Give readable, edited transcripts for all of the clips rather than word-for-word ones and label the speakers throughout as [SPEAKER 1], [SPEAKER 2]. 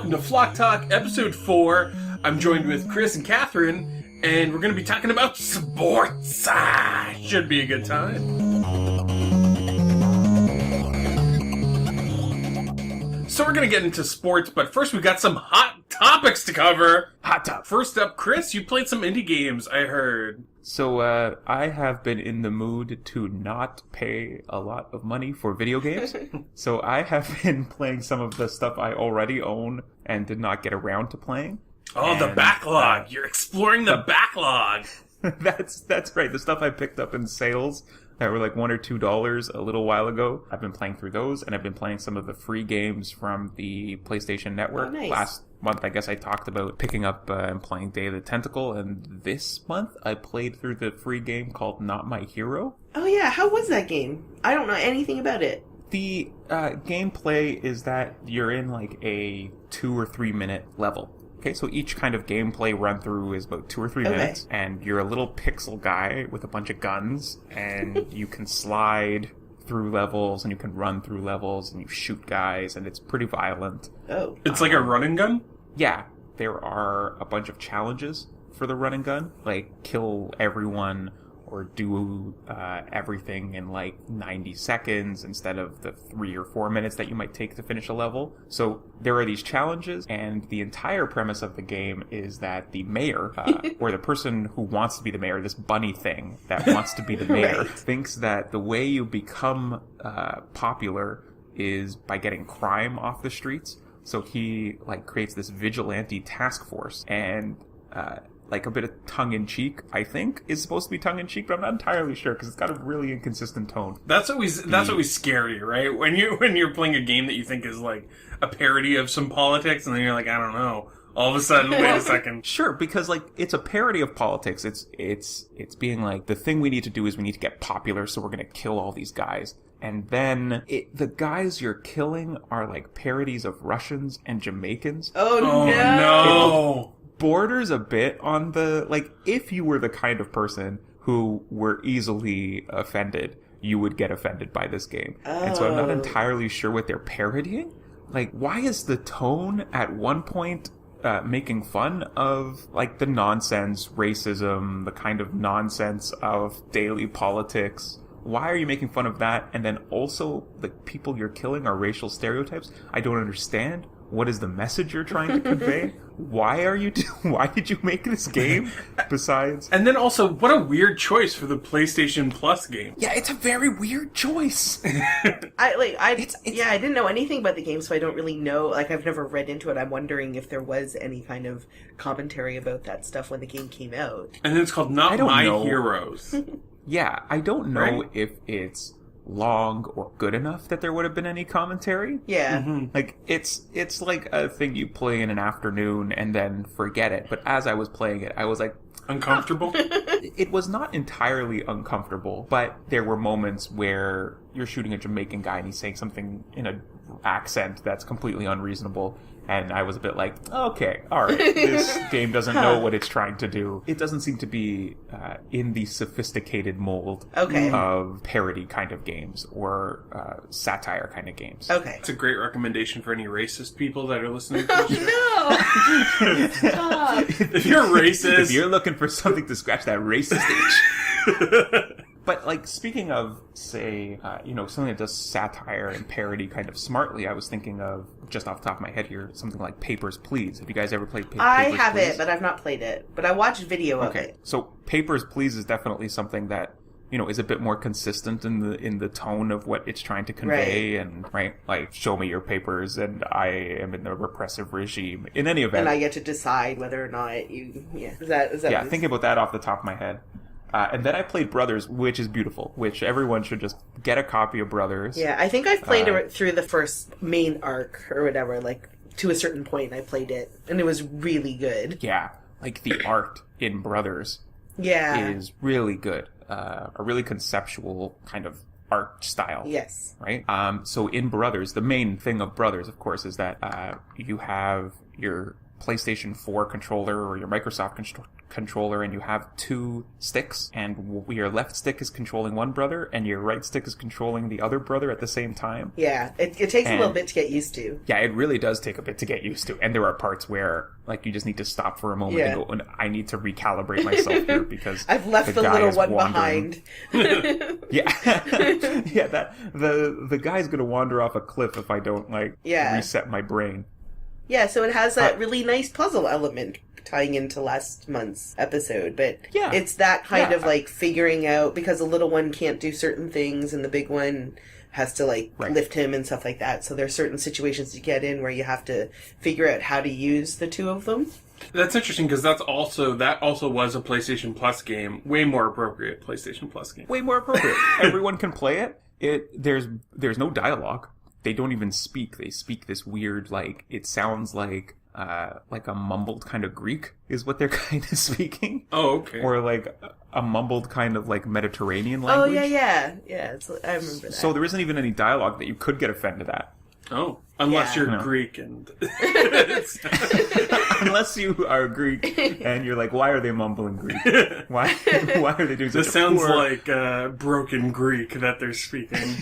[SPEAKER 1] welcome to Flock Talk, Episode 4. I'm joined with Chris and Catherine, and we're going to be talking about sports. Should be a good time. So we're going to get into sports, but first we've got some hot topics to cover. Hot top. First up, Chris, you played some indie games, I heard.
[SPEAKER 2] So, I have been in the mood to not pay a lot of money for video games. So I have been playing some of the stuff I already own and did not get around to playing.
[SPEAKER 1] Oh, the backlog. You're exploring the backlog.
[SPEAKER 2] That's right. The stuff I picked up in sales that were like $1 or $2 a little while ago. I've been playing through those, and I've been playing some of the free games from the PlayStation Network.
[SPEAKER 3] Oh, nice.
[SPEAKER 2] Last month, I guess I talked about picking up and playing Day of the Tentacle, and this month I played through the free game called Not My Hero.
[SPEAKER 3] Oh yeah, how was that game? I don't know anything about it.
[SPEAKER 2] The gameplay is that you're in like a 2 or 3 minute level. Okay, so each kind of gameplay run through is about 2 or 3 minutes, and you're a little pixel guy with a bunch of guns, and you can slide through levels, and you can run through levels, and you shoot guys, and it's pretty violent.
[SPEAKER 3] Oh.
[SPEAKER 1] It's like a run and gun?
[SPEAKER 2] Yeah, there are a bunch of challenges for the run and gun, like kill everyone or do everything in like 90 seconds instead of the 3 or 4 minutes that you might take to finish a level. So there are these challenges, and the entire premise of the game is that the mayor, or the person who wants to be the mayor, this bunny thing that wants to be the mayor, thinks that the way you become popular is by getting crime off the streets. So he like creates this vigilante task force, and like a bit of tongue-in-cheek, I think, is supposed to be tongue-in-cheek, but I'm not entirely sure because it's got a really inconsistent tone.
[SPEAKER 1] That's always scary, right? When you're playing a game that you think is like a parody of some politics, and then you're like, I don't know. All of a sudden, wait a second.
[SPEAKER 2] Sure, because like it's a parody of politics. It's being like, the thing we need to do is we need to get popular, so we're going to kill all these guys. And then the guys you're killing are like parodies of Russians and Jamaicans.
[SPEAKER 3] Oh
[SPEAKER 1] no!
[SPEAKER 2] Borders a bit on the, like, if you were the kind of person who were easily offended, you would get offended by this game. And so I'm not entirely sure what they're parodying. Like, why is the tone at one point making fun of, like, the nonsense, racism, the kind of nonsense of daily politics? Why are you making fun of that? And then also, the people you're killing are racial stereotypes? I don't understand. What is the message you're trying to convey? Why did you make this game? Besides,
[SPEAKER 1] and then also, what a weird choice for the PlayStation Plus game.
[SPEAKER 2] Yeah, it's a very weird choice.
[SPEAKER 3] I didn't know anything about the game, so I don't really know. Like, I've never read into it. I'm wondering if there was any kind of commentary about that stuff when the game came out.
[SPEAKER 1] And then it's called Not My Heroes.
[SPEAKER 2] Yeah, I don't know
[SPEAKER 1] Right?
[SPEAKER 2] if it's long or good enough that there would have been any commentary.
[SPEAKER 3] Yeah.
[SPEAKER 1] Mm-hmm.
[SPEAKER 2] Like, it's like a thing you play in an afternoon and then forget it. But as I was playing it, I was like,
[SPEAKER 1] Uncomfortable?
[SPEAKER 2] it was not entirely uncomfortable, but there were moments where you're shooting a Jamaican guy and he's saying something in an accent that's completely unreasonable. And I was a bit like, okay, all right, this game doesn't know what it's trying to do. It doesn't seem to be in the sophisticated mold of parody kind of games or satire kind of games.
[SPEAKER 3] Okay.
[SPEAKER 1] It's a great recommendation for any racist people that are listening to this show.
[SPEAKER 3] No! Stop!
[SPEAKER 1] If you're racist...
[SPEAKER 2] If you're looking for something to scratch that racist itch. But, like, speaking of, say, something that does satire and parody kind of smartly, I was thinking of, just off the top of my head here, something like Papers, Please. Have you guys ever played Papers, Please?
[SPEAKER 3] I have it, but I've not played it. But I watched video of it.
[SPEAKER 2] So Papers, Please is definitely something that, is a bit more consistent in the tone of what it's trying to convey, and, like, show me your papers, and I am in the repressive regime. In any event.
[SPEAKER 3] And I get to decide whether or not you... Yeah. Is that
[SPEAKER 2] yeah, thinking about that off the top of my head. And then I played Brothers, which is beautiful, which everyone should just get a copy of Brothers.
[SPEAKER 3] Yeah, I think I've played it through the first main arc or whatever, like, to a certain point I played it, and it was really good.
[SPEAKER 2] Yeah, like the art in Brothers is really good. A really conceptual kind of art style.
[SPEAKER 3] Yes.
[SPEAKER 2] Right? So in Brothers, the main thing of Brothers, of course, is that you have your PlayStation 4 controller or your Microsoft controller, and you have 2 sticks, and your left stick is controlling one brother and your right stick is controlling the other brother at the same time.
[SPEAKER 3] Yeah, it takes a little bit to get used to.
[SPEAKER 2] Yeah, it really does take a bit to get used to. And there are parts where, like, you just need to stop for a moment and go, I need to recalibrate myself here because
[SPEAKER 3] I've left the little one behind.
[SPEAKER 2] Yeah. Yeah, the guy's gonna wander off a cliff if I don't, like, reset my brain.
[SPEAKER 3] Yeah, so it has that really nice puzzle element tying into last month's episode, but it's that kind of, like, figuring out, because the little one can't do certain things and the big one has to, like, lift him and stuff like that. So there's certain situations you get in where you have to figure out how to use the two of them.
[SPEAKER 1] That's interesting because that also was a PlayStation Plus game. Way more appropriate PlayStation Plus game.
[SPEAKER 2] Way more appropriate. Everyone can play it. There's no dialogue. They don't even speak. They speak this weird, like, it sounds like a mumbled kind of Greek is what they're kind of speaking.
[SPEAKER 1] Oh, okay.
[SPEAKER 2] Or like a mumbled kind of like Mediterranean language.
[SPEAKER 3] Oh, yeah. I remember that.
[SPEAKER 2] So there isn't even any dialogue that you could get offended at.
[SPEAKER 1] Oh, unless you're Greek and...
[SPEAKER 2] Unless you are Greek and you're like, why are they mumbling Greek? Why are they doing such
[SPEAKER 1] This sounds like broken Greek that they're speaking.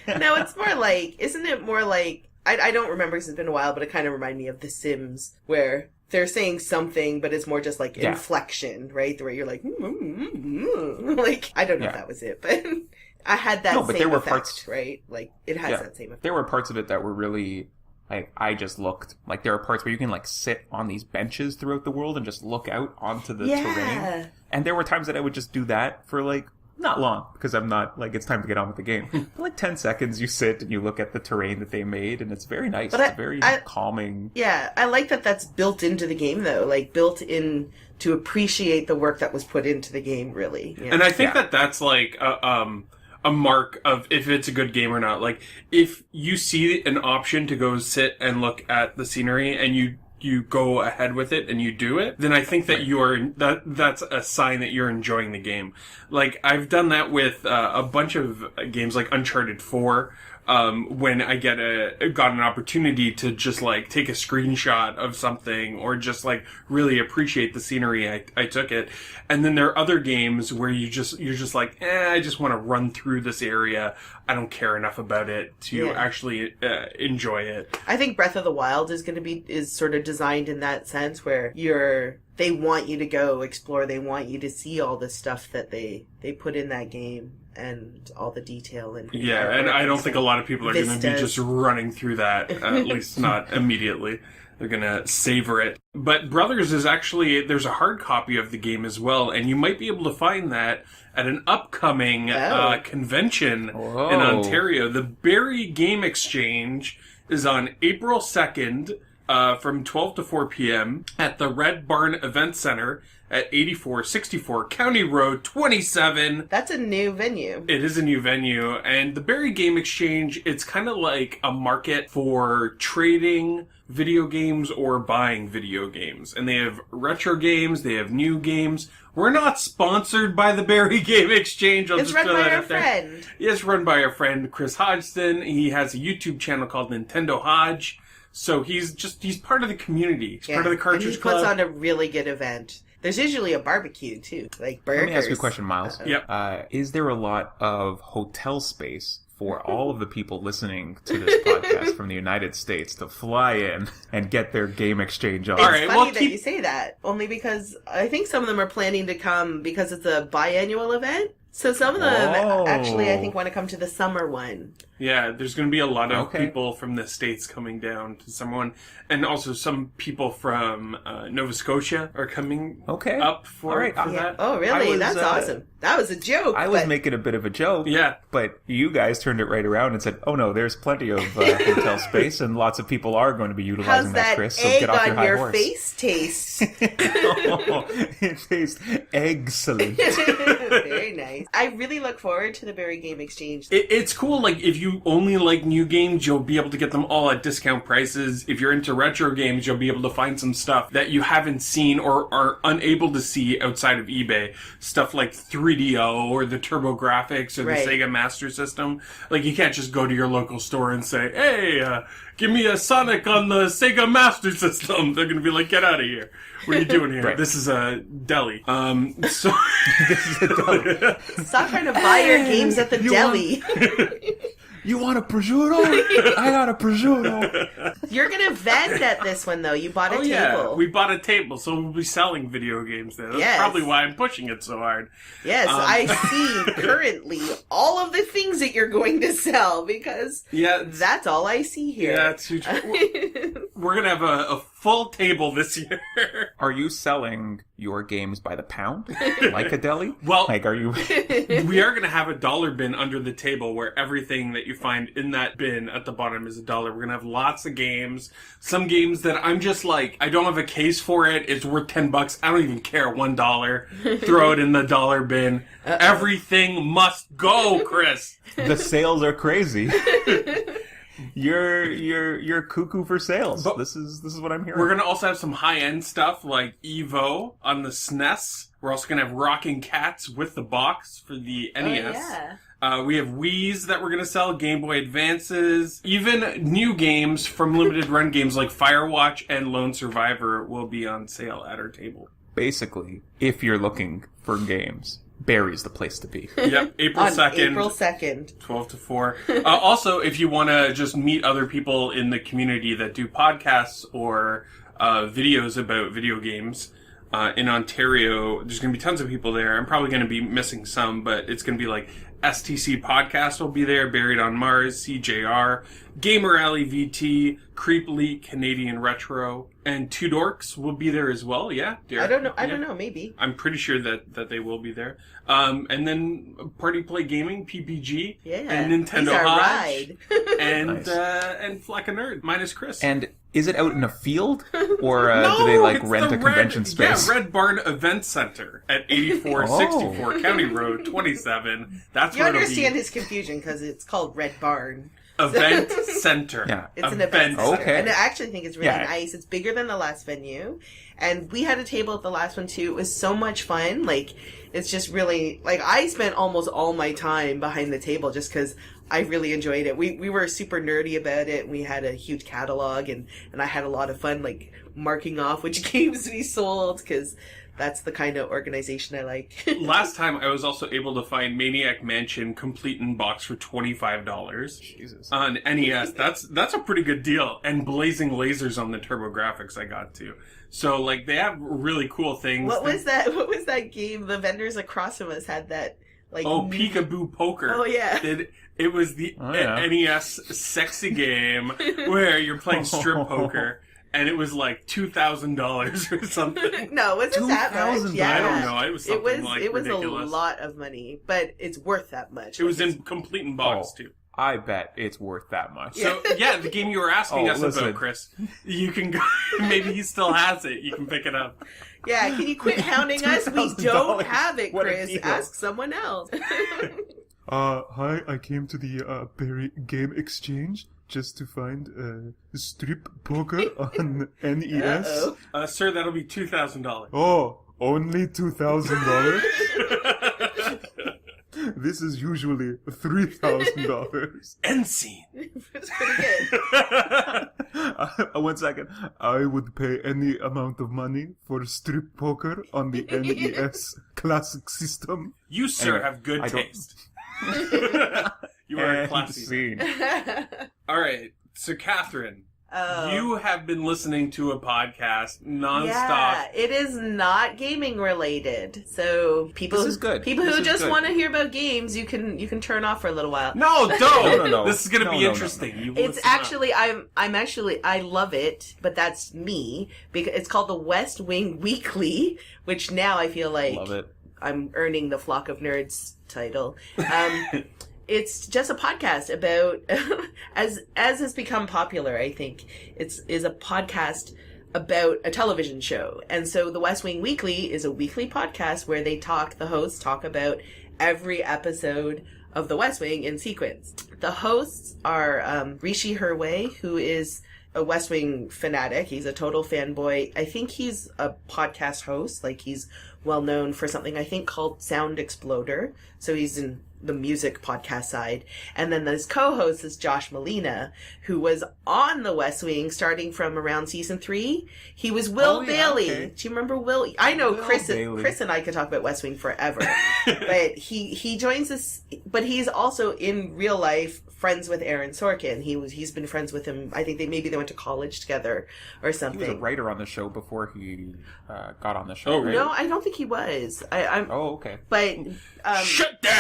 [SPEAKER 3] No, it's more like... Isn't it more like... I don't remember because it's been a while, but it kind of reminded me of The Sims, where they're saying something, but it's more just like inflection, right? Where you're like... like, I don't know if that was it, but... I had that same effect, parts, right? Like, it has that same effect.
[SPEAKER 2] There were parts of it that were really, like, I just looked. Like, there are parts where you can, like, sit on these benches throughout the world and just look out onto the terrain. And there were times that I would just do that for, like, not long, because I'm not, like, it's time to get on with the game. For, like, 10 seconds, you sit and you look at the terrain that they made, and it's very nice. It's very calming.
[SPEAKER 3] Yeah, I like that that's built into the game, though. Like, built in to appreciate the work that was put into the game, really. Yeah.
[SPEAKER 1] And I think that's, like, a mark of if it's a good game or not. Like, if you see an option to go sit and look at the scenery and you go ahead with it and you do it, then I think that that's a sign that you're enjoying the game. Like, I've done that with a bunch of games like Uncharted 4, when I got an opportunity to just, like, take a screenshot of something or just, like, really appreciate the scenery, I took it. And then there are other games where you're just like, I just want to run through this area. I don't care enough about it to actually enjoy it.
[SPEAKER 3] I think Breath of the Wild is sort of designed in that sense where they want you to go explore. They want you to see all the stuff that they put in that game and all the detail. And
[SPEAKER 1] I don't think a lot of people are going to be just running through that, at least not immediately. They're going to savor it. But Brothers is actually, there's a hard copy of the game as well, and you might be able to find that at an upcoming convention in Ontario. The Barrie Game Exchange is on April 2nd from 12 to 4 p.m. at the Red Barn Event Center at 8464 County Road 27.
[SPEAKER 3] That's a new venue.
[SPEAKER 1] It is a new venue. And the Barrie Game Exchange, it's kind of like a market for trading video games or buying video games. And they have retro games, they have new games. We're not sponsored by the Barrie Game Exchange.
[SPEAKER 3] It's run by our friend.
[SPEAKER 1] Yeah, it's run by our friend Chris Hodgson. He has a YouTube channel called Nintendo Hodge. So he's part of the community. He's part of the Cartridge Club.
[SPEAKER 3] He puts on a really good event. There's usually a barbecue, too, like burgers.
[SPEAKER 2] Let me ask you a question, Miles.
[SPEAKER 1] Yep.
[SPEAKER 2] Is there a lot of hotel space for all of the people listening to this podcast from the United States to fly in and get their game exchange on?
[SPEAKER 3] It's funny that you say that, only because I think some of them are planning to come because it's a biannual event. So some of them actually, I think, want to come to the summer one.
[SPEAKER 1] Yeah, there's going to be a lot of people from the States coming down to summer one. And also some people from Nova Scotia are coming up for that.
[SPEAKER 3] Oh, really? That's awesome. That was a joke.
[SPEAKER 2] I was making a bit of a joke.
[SPEAKER 1] Yeah.
[SPEAKER 2] But you guys turned it right around and said, oh, no, there's plenty of hotel space and lots of people are going to be utilizing that, Chris. So get off your high horse.
[SPEAKER 3] How's that egg on your face taste?
[SPEAKER 2] It tastes excellent.
[SPEAKER 3] Very nice. I really look forward to the Barrie Game Exchange.
[SPEAKER 1] It's cool. Like, if you only like new games, you'll be able to get them all at discount prices. If you're into retro games, you'll be able to find some stuff that you haven't seen or are unable to see outside of eBay. Stuff like 3DO or the TurboGrafx or the Sega Master System. Like, you can't just go to your local store and say, hey, give me a Sonic on the Sega Master System. They're going to be like, get out of here. What are you doing here?
[SPEAKER 2] Right.
[SPEAKER 1] This is a deli.
[SPEAKER 2] This is a deli.
[SPEAKER 3] Stop trying to buy your games at the deli.
[SPEAKER 2] You want a prosciutto? I got a prosciutto.
[SPEAKER 3] You're going to vend at this one, though. You bought a table.
[SPEAKER 1] Yeah, we bought a table, so we'll be selling video games there. That's probably why I'm pushing it so hard.
[SPEAKER 3] Yes, I see currently all of the things that you're going to sell, because that's all I see here.
[SPEAKER 1] Yeah, it's huge. We're going to have a full table this year.
[SPEAKER 2] Are you selling your games by the pound? Like a deli?
[SPEAKER 1] Well,
[SPEAKER 2] like, are you...
[SPEAKER 1] We are going to have a dollar bin under the table where everything that you find in that bin at the bottom is $1. We're going to have lots of games. Some games that I'm just like, I don't have a case for it. It's worth $10. I don't even care. $1. Throw it in the dollar bin. Everything must go, Chris.
[SPEAKER 2] The sales are crazy. You're cuckoo for sales. But this is what I'm hearing.
[SPEAKER 1] We're gonna also have some high end stuff like Evo on the SNES. We're also gonna have Rocking Cats with the box for the NES.
[SPEAKER 3] Oh, yeah.
[SPEAKER 1] We have Wii's that we're gonna sell, Game Boy Advances, even new games from limited run games like Firewatch and Lone Survivor will be on sale at our table.
[SPEAKER 2] Basically, if you're looking for games, Barry's the place to be.
[SPEAKER 1] Yep, April 2nd.
[SPEAKER 3] April 2nd.
[SPEAKER 1] 12 to 4. Also, if you want to just meet other people in the community that do podcasts or videos about video games in Ontario, there's going to be tons of people there. I'm probably going to be missing some, but it's going to be like STC Podcast will be there, Buried on Mars, CJR, Gamer Alley VT, Creep Leak, Canadian Retro, and Two Dorks will be there as well. Yeah,
[SPEAKER 3] I don't know. I don't know. Maybe.
[SPEAKER 1] I'm pretty sure that they will be there. And then Party Play Gaming, PPG, and Nintendo Hodge, and Fleck a Nerd, minus Chris.
[SPEAKER 2] And is it out in a field, or
[SPEAKER 1] no,
[SPEAKER 2] do they rent a convention space?
[SPEAKER 1] Yeah, Red Barn Event Center at 8464 County Road 27. That's
[SPEAKER 3] you
[SPEAKER 1] where
[SPEAKER 3] understand his confusion because it's called Red Barn.
[SPEAKER 1] Event Center.
[SPEAKER 3] Yeah. It's an event center.
[SPEAKER 2] Okay.
[SPEAKER 3] And I actually think it's really nice. It's bigger than the last venue. And we had a table at the last one too. It was so much fun. It's just really, I spent almost all my time behind the table just because I really enjoyed it. We were super nerdy about it. We had a huge catalog and I had a lot of fun, marking off which games we sold because that's the kind of organization I like.
[SPEAKER 1] Last time, I was also able to find Maniac Mansion complete in box for $25.
[SPEAKER 2] Jesus.
[SPEAKER 1] On NES. That's a pretty good deal. And Blazing Lasers on the TurboGrafx I got to. So, they have really cool things.
[SPEAKER 3] What was that game? The vendors across from us had that,
[SPEAKER 1] Peekaboo Poker.
[SPEAKER 3] Oh, yeah.
[SPEAKER 1] It was the NES sexy game where you're playing strip poker. And it was $2,000 or something.
[SPEAKER 3] No, it wasn't that much. Yeah.
[SPEAKER 1] I don't know. It was something
[SPEAKER 3] it was
[SPEAKER 1] ridiculous.
[SPEAKER 3] A lot of money, but it's worth that much.
[SPEAKER 1] It was in complete in box too.
[SPEAKER 2] I bet it's worth that much.
[SPEAKER 1] So the game you were asking us about, Chris, you can go. Maybe he still has it. You can pick it up.
[SPEAKER 3] Yeah, can you quit hounding us? We don't have it, Chris. Ask someone else.
[SPEAKER 4] Hi, I came to the Barry Game Exchange just to find strip poker on NES.
[SPEAKER 1] Sir, that'll be $2,000.
[SPEAKER 4] Oh, only $2,000? This is usually $3,000.
[SPEAKER 1] End scene.
[SPEAKER 3] It's pretty good.
[SPEAKER 4] 1 second. I would pay any amount of money for strip poker on the NES Classic System.
[SPEAKER 1] You, sir, have good taste. You are a classy
[SPEAKER 2] scene.
[SPEAKER 1] All right, so Catherine, you have been listening to a podcast nonstop.
[SPEAKER 3] Yeah, it is not gaming related. So people,
[SPEAKER 2] this is good.
[SPEAKER 3] People who just want to hear about games, you can turn off for a little while.
[SPEAKER 1] No, don't.
[SPEAKER 2] No.
[SPEAKER 1] This is going to be interesting.
[SPEAKER 3] It's actually I love it, but that's me because it's called the West Wing Weekly, which now I feel like
[SPEAKER 2] love it.
[SPEAKER 3] I'm earning the Flock of Nerds title. It's just a podcast about, as has become popular, I think, is a podcast about a television show. And so the West Wing Weekly is a weekly podcast where the hosts talk about every episode of The West Wing in sequence. The hosts are Rishi Herway, who is a West Wing fanatic. He's a total fanboy. I think he's a podcast host. He's well known for something I think called Sound Exploder. So he's in the music podcast side. And then his co-host is Josh Malina, who was on The West Wing starting from around season 3. He was Will Bailey.
[SPEAKER 2] Okay.
[SPEAKER 3] Do you remember Will? I know
[SPEAKER 2] Will
[SPEAKER 3] Chris
[SPEAKER 2] Bailey.
[SPEAKER 3] and I could talk about West Wing forever. But he joins this, but he's also in real life friends with Aaron Sorkin. He's been friends with him. I think they went to college together or something.
[SPEAKER 2] He was a writer on the show before he got on the show.
[SPEAKER 1] Oh,
[SPEAKER 2] right?
[SPEAKER 3] No, I don't think he was.
[SPEAKER 2] Oh, okay.
[SPEAKER 3] But
[SPEAKER 1] Shut down!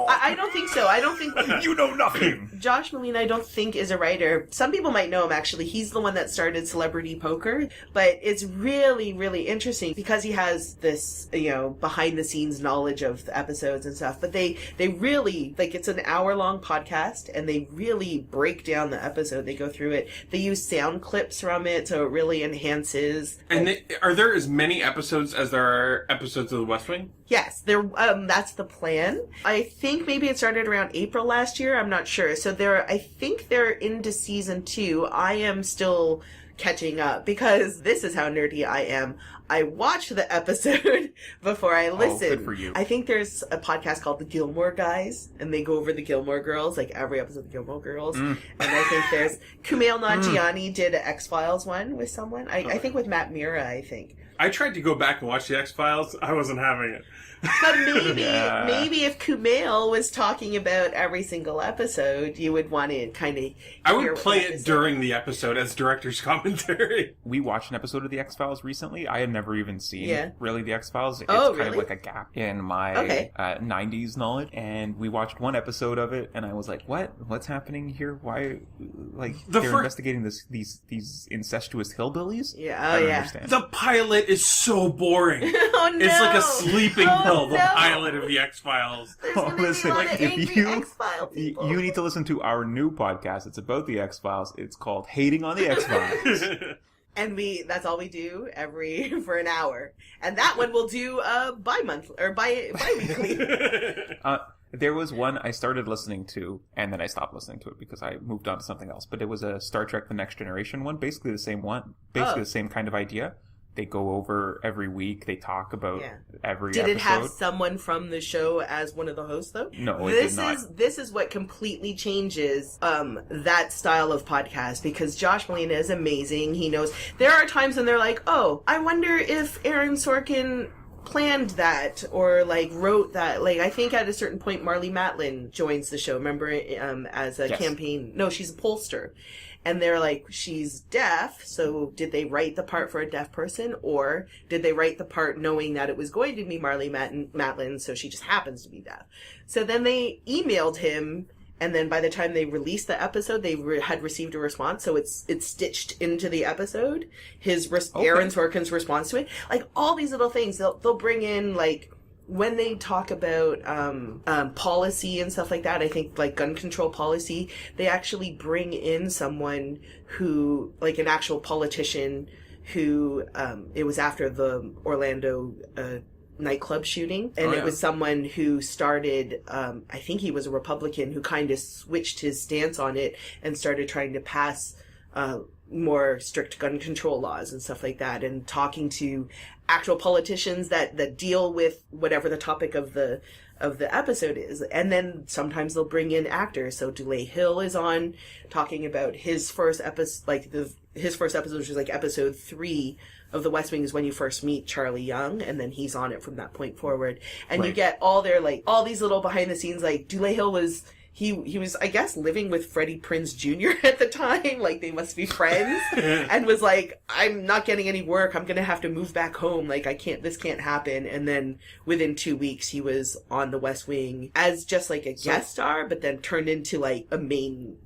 [SPEAKER 3] I don't think so. I don't think
[SPEAKER 2] You know nothing.
[SPEAKER 3] Josh Malina, I don't think, is a writer. Some people might know him, actually. He's the one that started Celebrity Poker. But it's really, really interesting because he has this, behind-the-scenes knowledge of the episodes and stuff. But they really, it's an hour-long podcast, and they really break down the episode. They go through it. They use sound clips from it, so it really enhances.
[SPEAKER 1] And are there as many episodes as there are episodes of The West Wing?
[SPEAKER 3] Yes, that's the plan. I think maybe it started around April last year. I'm not sure. So I think they're into season 2. I am still catching up because this is how nerdy I am. I watched the episode before I listened.
[SPEAKER 2] Oh, good for you.
[SPEAKER 3] I think there's a podcast called The Gilmore Guys, and they go over the Gilmore Girls, like every episode of the Gilmore Girls. And I think there's Kumail Nanjiani did an X-Files one with someone. I think with Matt Mira, I think.
[SPEAKER 1] I tried to go back and watch the X-Files. I wasn't having it.
[SPEAKER 3] But maybe if Kumail was talking about every single episode, you would want to kind of.
[SPEAKER 1] I would play it during the episode as director's commentary.
[SPEAKER 2] We watched an episode of The X-Files recently. I had never even seen really The X-Files. It's
[SPEAKER 3] Oh,
[SPEAKER 2] kind of
[SPEAKER 3] really?
[SPEAKER 2] like a gap in my 90s knowledge. And we watched one episode of it, and I was like, what? What's happening here? Why? They're investigating these incestuous hillbillies?
[SPEAKER 3] Yeah,
[SPEAKER 2] I don't understand.
[SPEAKER 1] The pilot is so boring.
[SPEAKER 3] Oh no!
[SPEAKER 1] It's like a sleeping pill, the
[SPEAKER 3] no.
[SPEAKER 1] pilot of the X-Files.
[SPEAKER 3] There's gonna be
[SPEAKER 2] Listen,
[SPEAKER 3] a lot of
[SPEAKER 2] if
[SPEAKER 3] angry
[SPEAKER 2] you-
[SPEAKER 3] X-File people.
[SPEAKER 2] You need to listen to our new podcast. It's about The X-Files. It's called Hating on the X-Files.
[SPEAKER 3] And that's all we do for an hour. And that one we'll do bi-weekly.
[SPEAKER 2] There was one I started listening to, and then I stopped listening to it because I moved on to something else. But it was a Star Trek The Next Generation one, basically the same one. Basically the same kind of idea. They go over every week. They talk about every episode.
[SPEAKER 3] Did it have someone from the show as one of the hosts, though?
[SPEAKER 2] No, it did not.
[SPEAKER 3] This is what completely changes that style of podcast, because Josh Malina is amazing. He knows. There are times when they're like, oh, I wonder if Aaron Sorkin planned that or wrote that. I think at a certain point Marlee Matlin joins the show, remember, as a campaign. No, she's a pollster. And they're like, she's deaf, so did they write the part for a deaf person, or did they write the part knowing that it was going to be Marlee Matlin, so she just happens to be deaf? So then they emailed him, and then by the time they released the episode, they had received a response, so it's stitched into the episode. Aaron Sorkin's response to it. All these little things, they'll bring in, when they talk about policy and stuff like that, I think gun control policy, they actually bring in someone who, an actual politician who, it was after the Orlando nightclub shooting, and it was someone who started, I think he was a Republican who kind of switched his stance on it and started trying to pass more strict gun control laws and stuff like that, and talking to actual politicians that deal with whatever the topic of the episode is. And then sometimes they'll bring in actors. So Dulé Hill is on talking about his first episode, his first episode, which is episode 3 of The West Wing, is when you first meet Charlie Young, and then he's on it from that point forward. And you get all their all these little behind the scenes. Dulé Hill was he was, I guess, living with Freddie Prinze Jr. at the time. They must be friends. And was like, I'm not getting any work. I'm going to have to move back home. This can't happen. And then within 2 weeks, he was on The West Wing as just a guest star, but then turned into a main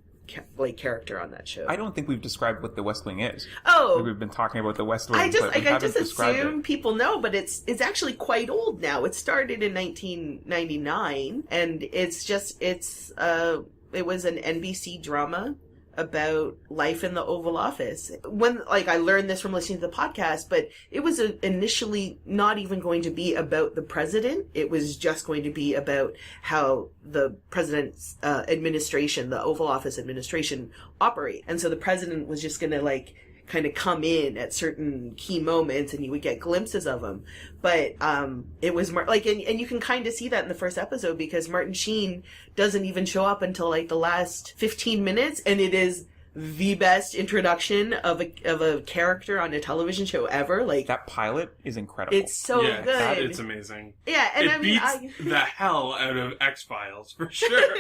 [SPEAKER 3] character on that show.
[SPEAKER 2] I don't think we've described what The West Wing is.
[SPEAKER 3] Oh,
[SPEAKER 2] we've been talking about The West Wing.
[SPEAKER 3] I just
[SPEAKER 2] described
[SPEAKER 3] assume people know, but it's actually quite old now. It started in 1999, and it was an NBC drama about life in the Oval Office. When, I learned this from listening to the podcast, but it was initially not even going to be about the president. It was just going to be about how the president's administration, the Oval Office administration, operate. And so the president was just going to, kind of come in at certain key moments, and you would get glimpses of them. But it was like, and you can kind of see that in the first episode, because Martin Sheen doesn't even show up until like the last 15 minutes, and it is the best introduction of a character on a television show ever. Like,
[SPEAKER 2] that pilot is incredible.
[SPEAKER 3] It's so good.
[SPEAKER 1] It's amazing.
[SPEAKER 3] Yeah, and
[SPEAKER 1] it beats the hell out of X-Files for sure.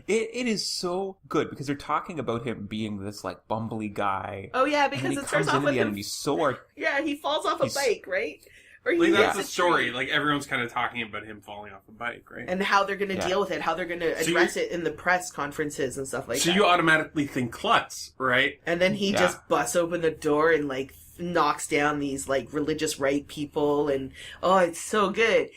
[SPEAKER 2] It is so good, because they're talking about him being this like bumbly guy.
[SPEAKER 3] Oh yeah, because
[SPEAKER 2] and
[SPEAKER 3] it starts off with him.
[SPEAKER 2] He's so
[SPEAKER 3] yeah, he falls off a bike, right? Or
[SPEAKER 1] like, that's the story. Like, everyone's kind of talking about him falling off a bike, right?
[SPEAKER 3] And how they're going to deal with it, how they're going to address it in the press conferences and stuff like that.
[SPEAKER 1] So you automatically think klutz, right?
[SPEAKER 3] And then he just busts open the door and, like, knocks down these, like, religious right people, and, oh, it's so good.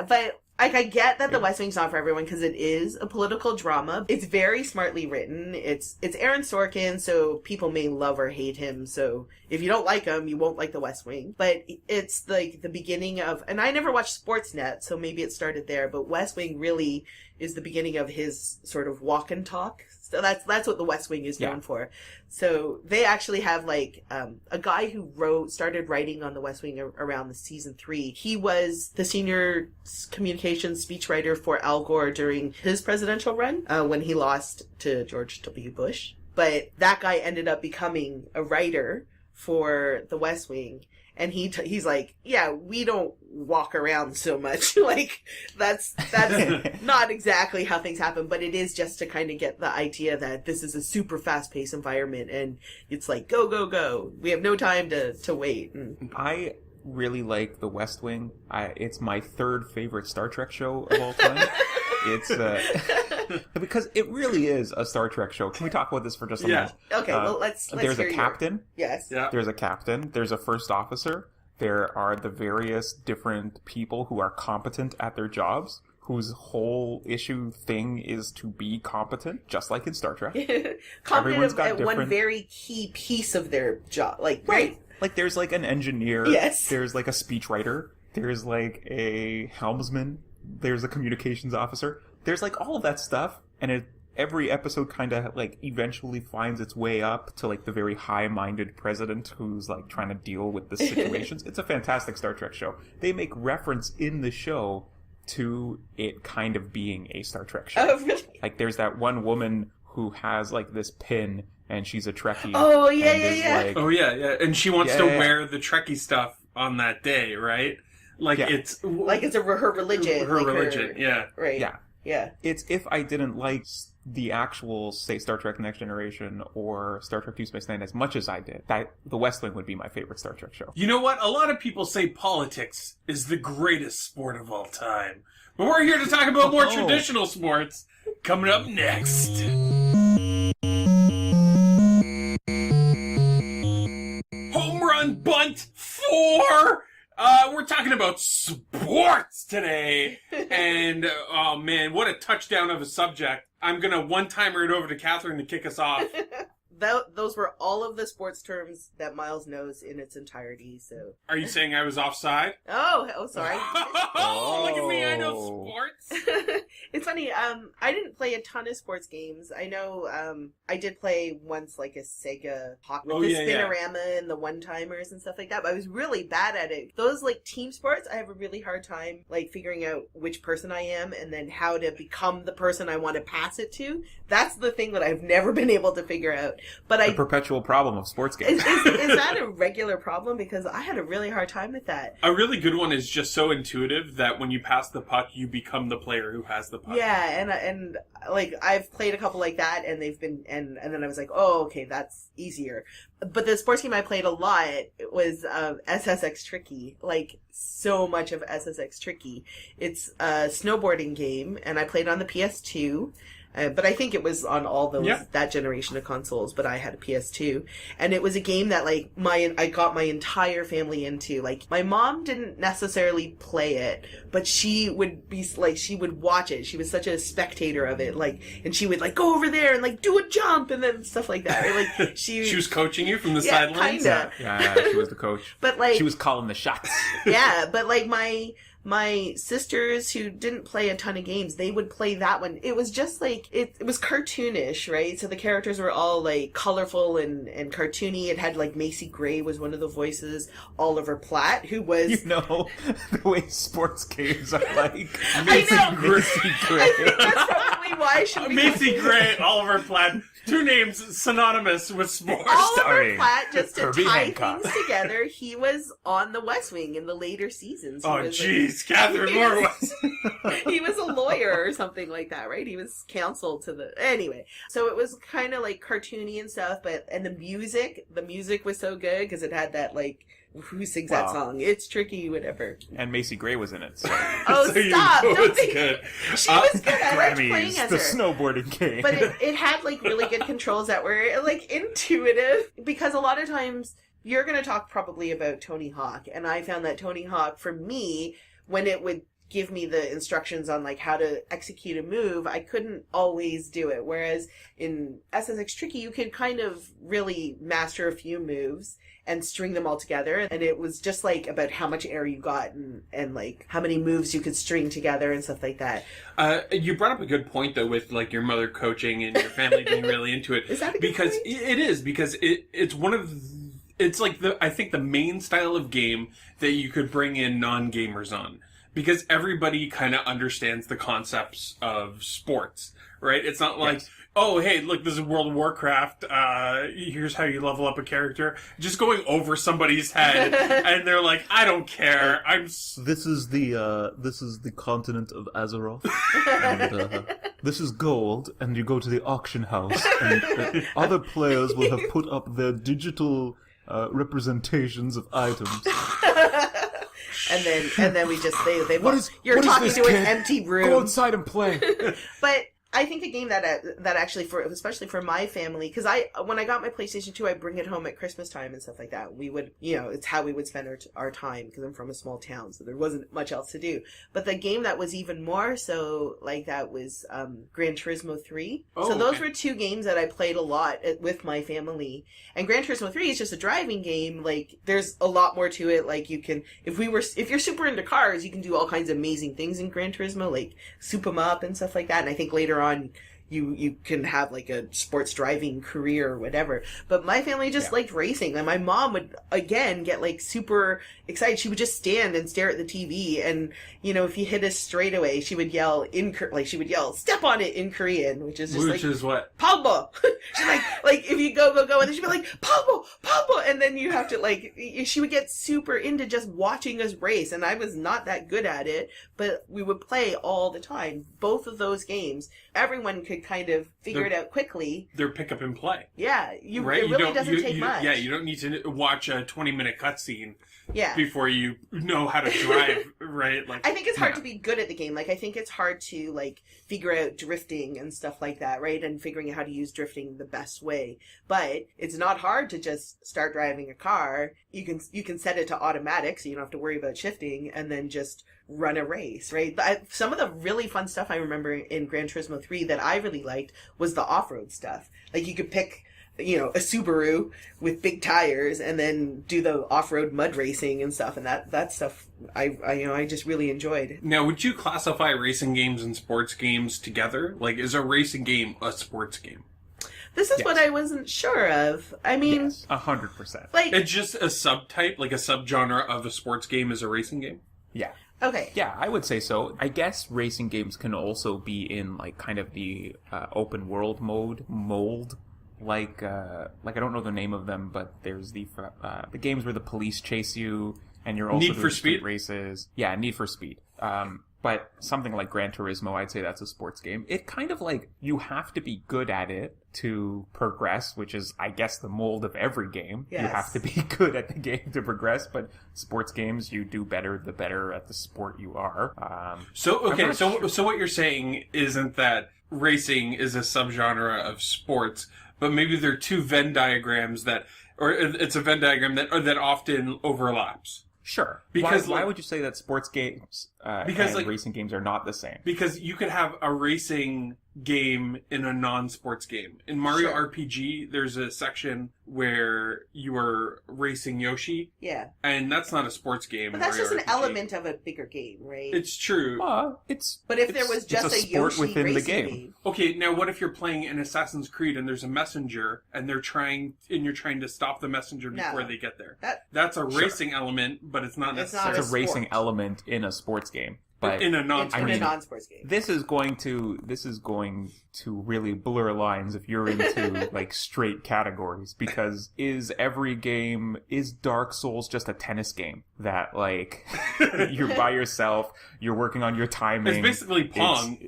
[SPEAKER 3] But like, I get that The West Wing's not for everyone, because it is a political drama. It's very smartly written. It's Aaron Sorkin, so people may love or hate him. So if you don't like him, you won't like The West Wing. But it's like the beginning of, and I never watched Sportsnet, so maybe it started there. But West Wing really is the beginning of his sort of walk and talk. So that's what The West Wing is known for. So they actually have like a guy who started writing on The West Wing around the season 3. He was the senior communications speechwriter for Al Gore during his presidential run when he lost to George W. Bush. But that guy ended up becoming a writer for The West Wing. And he's like, yeah, we don't walk around so much. Like, that's not exactly how things happen, but it is just to kind of get the idea that this is a super fast-paced environment, and it's like, go, go, go. We have no time to wait.
[SPEAKER 2] I really like The West Wing. It's my third favorite Star Trek show of all time. It's because it really is a Star Trek show. Can we talk about this for just a minute?
[SPEAKER 3] Okay, well, let's
[SPEAKER 2] there's
[SPEAKER 3] hear
[SPEAKER 2] a captain.
[SPEAKER 3] Yes.
[SPEAKER 1] Yeah.
[SPEAKER 2] There's a captain. There's a first officer. There are the various different people who are competent at their jobs, whose whole thing is to be competent, just like in Star Trek.
[SPEAKER 3] Competent at one very key piece of their job. Like, right.
[SPEAKER 2] Like, there's like an engineer.
[SPEAKER 3] Yes.
[SPEAKER 2] There's like a speechwriter. There's like a helmsman. There's a communications officer. There's like all of that stuff, and every episode kind of like eventually finds its way up to like the very high-minded president who's like trying to deal with the situations. It's a fantastic Star Trek show. They make reference in the show to it kind of being a Star Trek show.
[SPEAKER 3] Oh, really?
[SPEAKER 2] Like, there's that one woman who has like this pin, and she's a Trekkie.
[SPEAKER 3] Oh yeah.
[SPEAKER 2] Like,
[SPEAKER 1] oh yeah, and she wants to wear the Trekkie stuff on that day, right? Like it's
[SPEAKER 3] her religion.
[SPEAKER 1] Her religion, yeah.
[SPEAKER 3] Right.
[SPEAKER 2] Yeah.
[SPEAKER 3] Yeah.
[SPEAKER 2] It's if I didn't like the actual, say, Star Trek Next Generation or Star Trek Deep Space Nine as much as I did, that The West Wing would be my favorite Star Trek show.
[SPEAKER 1] You know what? A lot of people say politics is the greatest sport of all time. But we're here to talk about more traditional sports. Coming up next. Home run bunt 4! We're talking about sports today. And, oh man, what a touchdown of a subject. I'm gonna one-timer it over to Catherine to kick us off.
[SPEAKER 3] Those were all of the sports terms that Miles knows in its entirety, so...
[SPEAKER 1] Are you saying I was offside?
[SPEAKER 3] Oh, sorry.
[SPEAKER 1] Oh, look at me, I know sports.
[SPEAKER 3] It's funny, I didn't play a ton of sports games. I know, I did play once, like, a Sega with the Spinorama and the one-timers and stuff like that, but I was really bad at it. Those, like, team sports, I have a really hard time, like, figuring out which person I am and then how to become the person I want to pass it to. That's the thing that I've never been able to figure out. But
[SPEAKER 2] the perpetual problem of sports games.
[SPEAKER 3] Is that a regular problem? Because I had a really hard time with that.
[SPEAKER 1] A really good one is just so intuitive that when you pass the puck, you become the player who has the puck.
[SPEAKER 3] Yeah, and like I've played a couple like that, and they've been and then I was like, oh, okay, that's easier. But the sports game I played a lot was SSX Tricky. Like, so much of SSX Tricky. It's a snowboarding game, and I played on the PS2. But I think it was on all those that generation of consoles. But I had a PS2, and it was a game that like I got my entire family into. Like, my mom didn't necessarily play it, but she would be like, she would watch it. She was such a spectator of it. Like, and she would like go over there and like do a jump and then stuff like that. Or, like
[SPEAKER 1] she was coaching you from the sidelines.
[SPEAKER 3] Kinda.
[SPEAKER 2] Yeah, she was the coach.
[SPEAKER 3] But like
[SPEAKER 2] she was calling the shots.
[SPEAKER 3] Yeah, but like my my sisters who didn't play a ton of games, they would play that one. It was just like, it was cartoonish, right? So the characters were all like colorful and cartoony. It had like Macy Gray was one of the voices, Oliver Platt, who was...
[SPEAKER 2] You know, the way sports games are like...
[SPEAKER 3] Macy
[SPEAKER 2] Gray.
[SPEAKER 3] I think that's probably why I should be...
[SPEAKER 1] Macy Gray, Oliver Platt, two names synonymous with sports.
[SPEAKER 3] Oliver Platt, just to
[SPEAKER 2] Herbie
[SPEAKER 3] tie
[SPEAKER 2] Hancock.
[SPEAKER 3] things together, he was on The West Wing in the later seasons.
[SPEAKER 1] Oh, jeez, Catherine Moore was...
[SPEAKER 3] He was a lawyer or something like that, right? He was counsel to the... Anyway, so it was kind of like cartoony and stuff, and the music was so good because it had that like... Who sings that song? It's tricky, whatever.
[SPEAKER 2] And Macy Gray was in it. So.
[SPEAKER 3] Oh,
[SPEAKER 1] So
[SPEAKER 3] stop!
[SPEAKER 1] you know
[SPEAKER 3] Don't
[SPEAKER 1] it's
[SPEAKER 3] think...
[SPEAKER 1] good.
[SPEAKER 3] She was good. I liked playing
[SPEAKER 2] Grammys,
[SPEAKER 3] as
[SPEAKER 2] the
[SPEAKER 3] her.
[SPEAKER 2] snowboarding game.
[SPEAKER 3] But it had like really good controls that were like intuitive, because a lot of times you're going to talk probably about Tony Hawk, and I found that Tony Hawk, for me, when it would give me the instructions on like how to execute a move, I couldn't always do it. Whereas in SSX Tricky, you could kind of really master a few moves and string them all together. And it was just like about how much air you got and like how many moves you could string together and stuff like that.
[SPEAKER 1] You brought up a good point though with like your mother coaching and your family being really into it.
[SPEAKER 3] Is that a good
[SPEAKER 1] because
[SPEAKER 3] point?
[SPEAKER 1] It is, because it's one of it's like I think the main style of game that you could bring in non-gamers on. Because everybody kind of understands the concepts of sports, right? It's not like, oh, hey, look, this is World of Warcraft. Here's how you level up a character. Just going over somebody's head, and they're like, I don't care.
[SPEAKER 4] This is the continent of Azeroth, and this is gold. And you go to the auction house, and other players will have put up their digital representations of items.
[SPEAKER 3] And then we just say you're
[SPEAKER 2] what is
[SPEAKER 3] talking
[SPEAKER 2] this,
[SPEAKER 3] to
[SPEAKER 2] kid?
[SPEAKER 3] an empty room.
[SPEAKER 2] Go outside and play.
[SPEAKER 3] But I think a game that actually especially for my family, because when I got my PlayStation 2, I bring it home at Christmas time and stuff like that. We would, it's how we would spend our time, because I'm from a small town, so there wasn't much else to do. But the game that was even more so like that was Gran Turismo 3.
[SPEAKER 1] Oh,
[SPEAKER 3] so those
[SPEAKER 1] okay.
[SPEAKER 3] were two games that I played a lot with my family. And Gran Turismo 3 is just a driving game. Like, there's a lot more to it. Like, you can, if you're super into cars, you can do all kinds of amazing things in Gran Turismo, like soup 'em up and stuff like that. And I think later on you can have like a sports driving career or whatever. But my family just liked racing, and my mom would again get like super excited. She would just stand and stare at the TV, and if you hit a straightaway, she would yell "step on it" in Korean, which is
[SPEAKER 1] what?
[SPEAKER 3] "Palbo." She's like if you go, and then she'd be like "Palbo, Palbo," and then you have to she would get super into just watching us race, and I was not that good at it, but we would play all the time. Both of those games, everyone could kind of figure it out quickly.
[SPEAKER 1] They're pick up and play.
[SPEAKER 3] Yeah,
[SPEAKER 1] Right?
[SPEAKER 3] It really doesn't take much.
[SPEAKER 1] Yeah, you don't need to watch a 20-minute cutscene
[SPEAKER 3] Yeah.
[SPEAKER 1] before you know how to drive, right? Like,
[SPEAKER 3] I think it's hard to be good at the game. Like, I think it's hard to, figure out drifting and stuff like that, right? And figuring out how to use drifting the best way. But it's not hard to just start driving a car. You can set it to automatic, so you don't have to worry about shifting, and then just run a race, right? Some of the really fun stuff I remember in Gran Turismo 3 that I really liked was the off-road stuff. Like, you could pick a Subaru with big tires and then do the off-road mud racing and stuff, and that stuff I just really enjoyed.
[SPEAKER 1] Now, would you classify racing games and sports games together? Like, is a racing game a sports game?
[SPEAKER 3] This is what I wasn't sure of. I mean,
[SPEAKER 2] 100%.
[SPEAKER 3] it's
[SPEAKER 1] just a subtype, like a subgenre of a sports game is a racing game?
[SPEAKER 2] Yeah.
[SPEAKER 3] Okay.
[SPEAKER 2] Yeah, I would say so. I guess racing games can also be in kind of the open world mold. Like I don't know the name of them, but there's the games where the police chase you and you're also
[SPEAKER 1] Need for
[SPEAKER 2] doing
[SPEAKER 1] Speed?
[SPEAKER 2] street races. Yeah, Need for Speed. But something like Gran Turismo, I'd say that's a sports game. It kind of you have to be good at it to progress, which is, I guess, the mold of every game.
[SPEAKER 3] Yes.
[SPEAKER 2] You have to be good at the game to progress, but sports games, you do better the better at the sport you are.
[SPEAKER 1] So what you're saying isn't that racing is a subgenre of sports, but maybe there are two Venn diagrams or it's a Venn diagram that often overlaps.
[SPEAKER 2] Sure.
[SPEAKER 1] Because
[SPEAKER 2] why would you say that sports games and racing games are not the same?
[SPEAKER 1] Because you could have a racing game in a non-sports game. In Mario
[SPEAKER 3] Sure.
[SPEAKER 1] RPG, there's a section where you are racing Yoshi,
[SPEAKER 3] Yeah.
[SPEAKER 1] and that's not a sports game.
[SPEAKER 3] But that's
[SPEAKER 1] Mario
[SPEAKER 3] just an
[SPEAKER 1] RPG.
[SPEAKER 3] element of a bigger game, right?
[SPEAKER 1] It's true.
[SPEAKER 3] But if there was just
[SPEAKER 2] it's
[SPEAKER 3] a
[SPEAKER 2] sport
[SPEAKER 3] Yoshi
[SPEAKER 2] within the
[SPEAKER 3] racing
[SPEAKER 2] game.
[SPEAKER 1] Okay, now what if you're playing an Assassin's Creed and there's a messenger and you're trying to stop the messenger before
[SPEAKER 3] No.
[SPEAKER 1] they get there?
[SPEAKER 3] That's
[SPEAKER 1] a racing element, but it's not
[SPEAKER 3] It's
[SPEAKER 1] necessarily
[SPEAKER 3] not
[SPEAKER 2] It's a racing
[SPEAKER 3] sport.
[SPEAKER 2] element in a sports game. But
[SPEAKER 1] in a
[SPEAKER 3] it's
[SPEAKER 1] non-sports
[SPEAKER 3] in a
[SPEAKER 1] game.
[SPEAKER 3] non-sports game.
[SPEAKER 2] this is going to really blur lines if you're into like straight categories, because is Dark Souls just a tennis game that like you're by yourself, you're working on your timing?
[SPEAKER 1] It's basically Pong.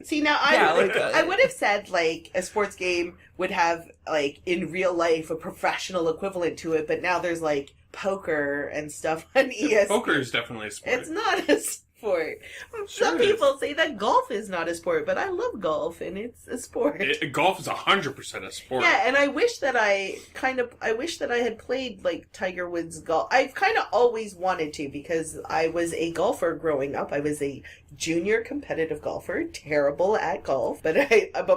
[SPEAKER 3] See, now I would have said like a sports game would have like in real life a professional equivalent to it, but now there's like poker and stuff on ESPN.
[SPEAKER 1] Poker is definitely a sport.
[SPEAKER 3] It's not a sport. Some
[SPEAKER 1] Sure it
[SPEAKER 3] people say that golf is not a sport, but I love golf and it's a sport.
[SPEAKER 1] Golf is 100% a sport.
[SPEAKER 3] Yeah, and I wish that I had played like Tiger Woods golf. I've kind of always wanted to because I was a golfer growing up. I was a junior competitive golfer, terrible at golf, but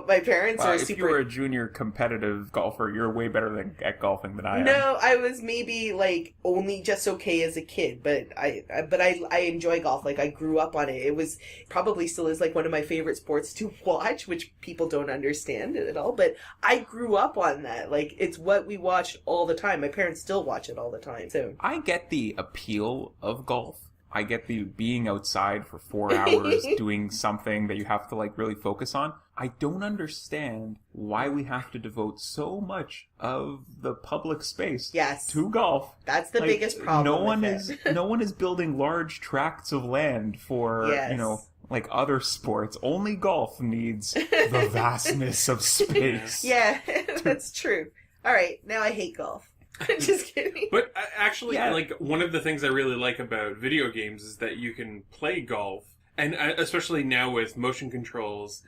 [SPEAKER 3] my parents are
[SPEAKER 2] if
[SPEAKER 3] super.
[SPEAKER 2] you were a junior competitive golfer, you're way better at golfing than I am.
[SPEAKER 3] No, I was maybe like only just okay as a kid, but I enjoy golf. Like I grew up on it. It was probably still is like one of my favorite sports to watch, which people don't understand at all. But I grew up on that. Like it's what we watched all the time. My parents still watch it all the time. So
[SPEAKER 2] I get the appeal of golf. I get the being outside for 4 hours doing something that you have to like really focus on. I don't understand why we have to devote so much of the public space
[SPEAKER 3] Yes.
[SPEAKER 2] to golf.
[SPEAKER 3] that's the
[SPEAKER 2] Like,
[SPEAKER 3] biggest problem.
[SPEAKER 2] No one
[SPEAKER 3] with it.
[SPEAKER 2] no one is building large tracts of land for
[SPEAKER 3] Yes.
[SPEAKER 2] like other sports. Only golf needs the vastness of space.
[SPEAKER 3] Yeah, that's true. All right, now I hate golf. Just kidding.
[SPEAKER 1] But actually,
[SPEAKER 2] Yeah.
[SPEAKER 1] like, one of the things I really like about video games is that you can play golf, and especially now with motion controls,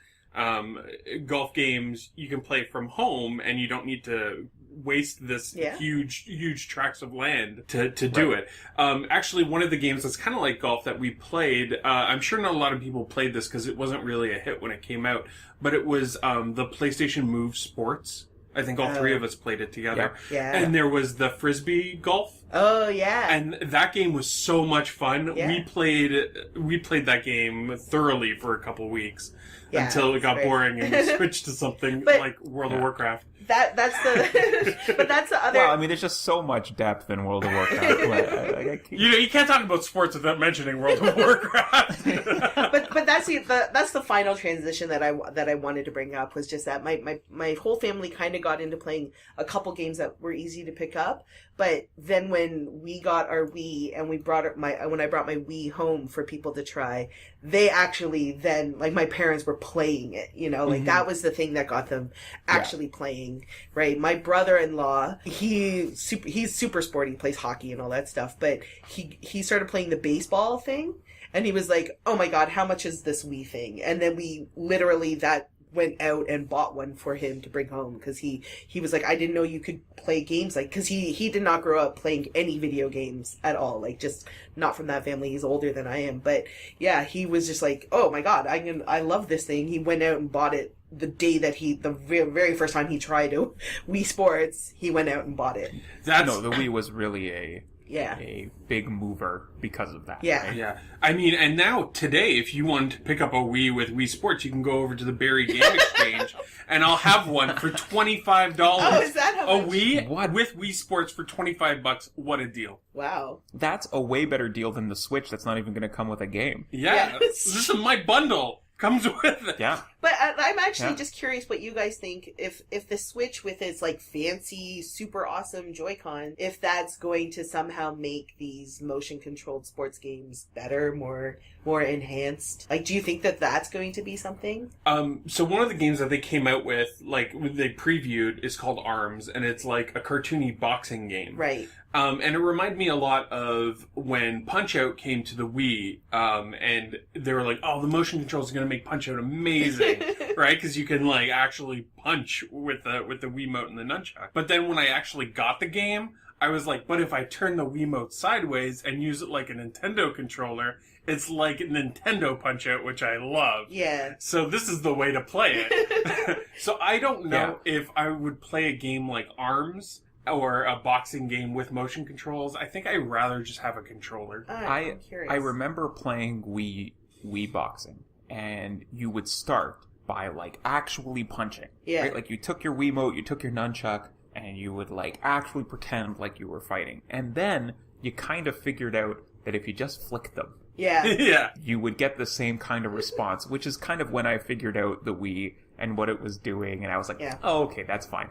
[SPEAKER 1] golf games, you can play from home, and you don't need to waste this
[SPEAKER 3] Yeah.
[SPEAKER 1] huge tracts of land to do it. Actually, one of the games that's kind of like golf that we played, I'm sure not a lot of people played this because it wasn't really a hit when it came out, but it was the PlayStation Move Sports. I think all three of us played it together.
[SPEAKER 3] Yeah.
[SPEAKER 1] And there was the Frisbee golf.
[SPEAKER 3] Oh yeah.
[SPEAKER 1] And that game was so much fun.
[SPEAKER 3] Yeah.
[SPEAKER 1] We played that game thoroughly for a couple weeks
[SPEAKER 3] Yeah,
[SPEAKER 1] until it
[SPEAKER 3] it's
[SPEAKER 1] got
[SPEAKER 3] great.
[SPEAKER 1] boring and we switched to something
[SPEAKER 3] But-
[SPEAKER 1] like World of Warcraft.
[SPEAKER 3] That's the but that's the other
[SPEAKER 2] Well, I mean, there's just so much depth in World of Warcraft.
[SPEAKER 1] You can't talk about sports without mentioning World of Warcraft.
[SPEAKER 3] but that's the final transition that I wanted to bring up was just that my whole family kind of got into playing a couple games that were easy to pick up, but then when we got our Wii and when I brought my Wii home for people to try, they actually then like my parents were playing it, like that was the thing that got them actually playing, right? My brother-in-law, he's super sporty, plays hockey and all that stuff, but he started playing the baseball thing. And he was like, oh my God, how much is this Wii thing? And then we literally went out and bought one for him to bring home because he was like, I didn't know you could play games because he did not grow up playing any video games at all, like just not from that family. He's older than I am, but yeah, he was just like, oh my God, I love this thing. He went out and bought it the day that the very first time he tried Wii Sports, he went out and bought it.
[SPEAKER 2] The Wii was really a big mover because of that.
[SPEAKER 3] Yeah.
[SPEAKER 2] Right?
[SPEAKER 1] Yeah. I mean, and now, today, if you want to pick up a Wii with Wii Sports, you can go over to the Barrie Game Exchange, and I'll have one for $25.
[SPEAKER 3] Oh, is that how
[SPEAKER 1] a
[SPEAKER 3] much?
[SPEAKER 1] Wii
[SPEAKER 2] What?
[SPEAKER 1] with Wii Sports for $25? What a deal.
[SPEAKER 3] Wow.
[SPEAKER 2] That's a way better deal than the Switch that's not even going to come with a game.
[SPEAKER 1] Yeah.
[SPEAKER 3] Yes.
[SPEAKER 1] This is my bundle. Comes with it.
[SPEAKER 2] Yeah.
[SPEAKER 3] But I'm actually
[SPEAKER 2] Yeah.
[SPEAKER 3] just curious what you guys think if the Switch with its like fancy, super awesome Joy-Con, if that's going to somehow make these motion controlled sports games better, more enhanced. Like, do you think that that's going to be something?
[SPEAKER 1] So one of the games that they came out with, like they previewed, is called ARMS, and it's like a cartoony boxing game.
[SPEAKER 3] Right.
[SPEAKER 1] And it reminded me a lot of when Punch-Out came to the Wii, and they were like, oh, the motion controls are going to make Punch-Out amazing, right? Because you can, like, actually punch with the Wiimote and the nunchuck. But then when I actually got the game, I was like, but if I turn the Wiimote sideways and use it like a Nintendo controller, It's like Nintendo Punch-Out, which I love.
[SPEAKER 3] Yeah.
[SPEAKER 1] So this is the way to play it. So I don't know if I would play a game like ARMS or a boxing game with motion controls. I think I'd rather just have a controller.
[SPEAKER 3] I'm curious.
[SPEAKER 2] I remember playing Wii boxing, and you would start by like actually punching.
[SPEAKER 3] Yeah.
[SPEAKER 2] Right? Like you took your Wiimote, you took your nunchuck, and you would like actually pretend like you were fighting. And then you kind of figured out that if you just flicked them,
[SPEAKER 3] yeah,
[SPEAKER 2] you would get the same kind of response, which is kind of when I figured out the Wii and what it was doing, and I was like, oh, okay, that's fine.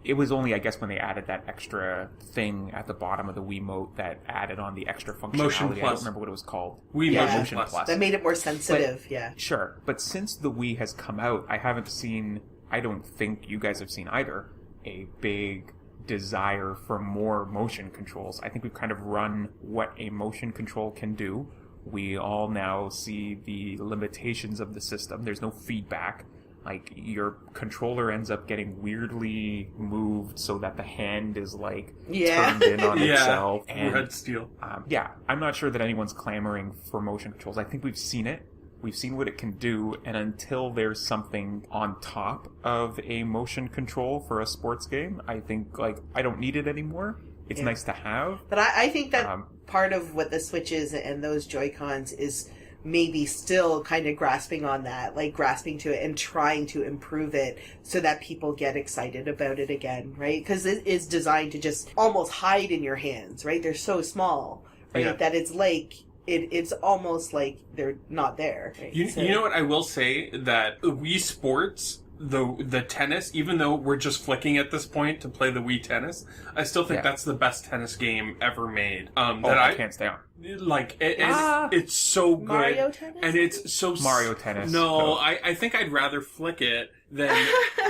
[SPEAKER 2] It was only, I guess, when they added that extra thing at the bottom of the Wiimote that added on the extra functionality.
[SPEAKER 1] Motion Plus.
[SPEAKER 2] I don't remember what it was called.
[SPEAKER 1] Wii
[SPEAKER 2] Motion Plus.
[SPEAKER 3] That made it more sensitive,
[SPEAKER 2] Sure, but since the Wii has come out, I haven't seen, I don't think you guys have seen either, a big desire for more motion controls. I think we've kind of run what a motion control can do. We all now see the limitations of the system. There's no feedback. Like, your controller ends up getting weirdly moved so that the hand is, like, turned in on itself. And,
[SPEAKER 1] Red Steel.
[SPEAKER 2] I'm not sure that anyone's clamoring for motion controls. I think we've seen it. We've seen what it can do, and until there's something on top of a motion control for a sports game, I think, like, I don't need it anymore. It's nice to have.
[SPEAKER 3] But I think that part of what the Switch is and those Joy-Cons is maybe still kind of grasping on that, like grasping to it and trying to improve it so that people get excited about it again, right? Because it is designed to just almost hide in your hands, right? They're so small, right? That it's like... It's almost like they're not there. Right?
[SPEAKER 1] You know what I will say? That Wii Sports, the tennis, even though we're just flicking at this point to play the Wii Tennis, I still think that's the best tennis game ever made.
[SPEAKER 2] I can't stay on.
[SPEAKER 1] Like, it's so good.
[SPEAKER 3] Mario Tennis?
[SPEAKER 1] And it's so...
[SPEAKER 2] Mario Tennis.
[SPEAKER 1] No, I think I'd rather flick it than...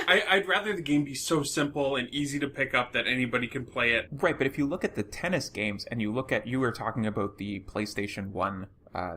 [SPEAKER 1] I'd rather the game be so simple and easy to pick up that anybody can play it.
[SPEAKER 2] Right, but if you look at the tennis games and you look at... You were talking about the PlayStation 1,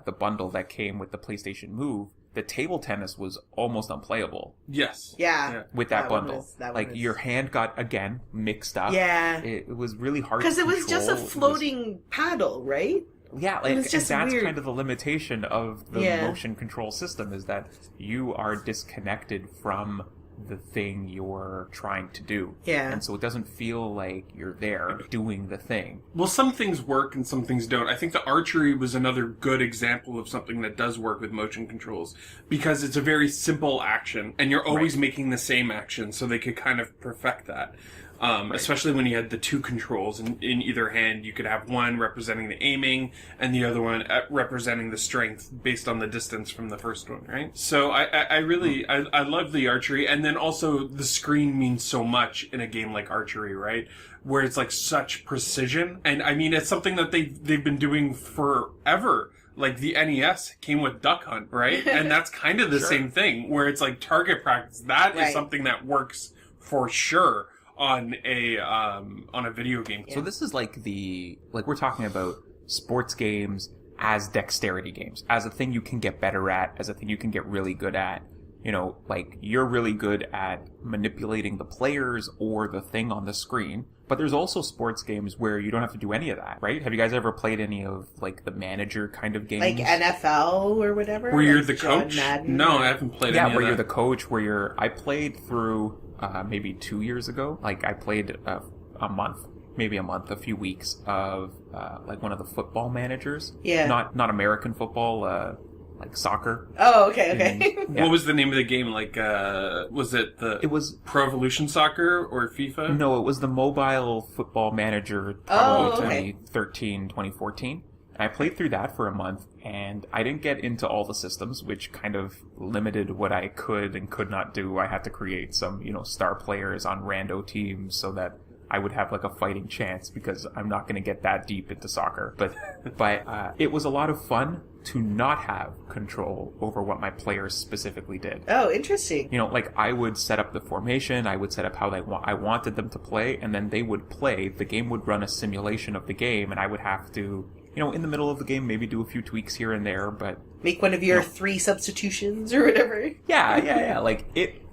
[SPEAKER 2] the bundle that came with the PlayStation Move. The table tennis was almost unplayable.
[SPEAKER 1] Yes.
[SPEAKER 3] Yeah.
[SPEAKER 2] With that bundle. Your hand got, again, mixed up.
[SPEAKER 3] Yeah.
[SPEAKER 2] It was really hard to
[SPEAKER 3] control. Because it was just a floating paddle, right?
[SPEAKER 2] Yeah,
[SPEAKER 3] and that's weird.
[SPEAKER 2] Kind of the limitation of the motion control system, is that you are disconnected from the thing you're trying to do.
[SPEAKER 3] Yeah.
[SPEAKER 2] And so it doesn't feel like you're there doing the thing.
[SPEAKER 1] Well, some things work and some things don't. I think the archery was another good example of something that does work with motion controls, because it's a very simple action and you're always making the same action, so they could kind of perfect that. Especially when you had the two controls in either hand. You could have one representing the aiming and the other one representing the strength based on the distance from the first one, right? So I really love the archery, and then also the screen means so much in a game like archery, right? Where it's like such precision, and I mean, it's something that they've been doing forever. Like the NES came with Duck Hunt, right? And that's kind of the same thing, where it's like target practice. That is something that works for sure on a video game.
[SPEAKER 2] So this is like we're talking about sports games as dexterity games, as a thing you can get better at, as a thing you can get really good at. You know, like, you're really good at manipulating the players or the thing on the screen. But there's also sports games where you don't have to do any of that, right? Have you guys ever played any of, like, the manager kind of games?
[SPEAKER 3] Like NFL or whatever?
[SPEAKER 1] Where you're the coach? No, I haven't played any of that.
[SPEAKER 2] Yeah, where you're the coach, I played through maybe 2 years ago. Like, I played a few weeks of like one of the football managers.
[SPEAKER 3] Yeah.
[SPEAKER 2] Not American football, like soccer.
[SPEAKER 3] Oh, okay.
[SPEAKER 1] What was the name of the game? Like, was it
[SPEAKER 2] It was
[SPEAKER 1] Pro Evolution Soccer or FIFA?
[SPEAKER 2] No, it was the mobile football manager, probably 2013, 2014. And I played through that for a month, and I didn't get into all the systems, which kind of limited what I could and could not do. I had to create some, star players on rando teams so that I would have like a fighting chance, because I'm not going to get that deep into soccer. But it was a lot of fun to not have control over what my players specifically did.
[SPEAKER 3] Oh, interesting.
[SPEAKER 2] Like, I would set up the formation, I would set up how I wanted them to play, and then they would play. The game would run a simulation of the game, and I would have to, in the middle of the game, maybe do a few tweaks here and there, but...
[SPEAKER 3] Make one of your 3 substitutions or whatever.
[SPEAKER 2] Yeah. Like,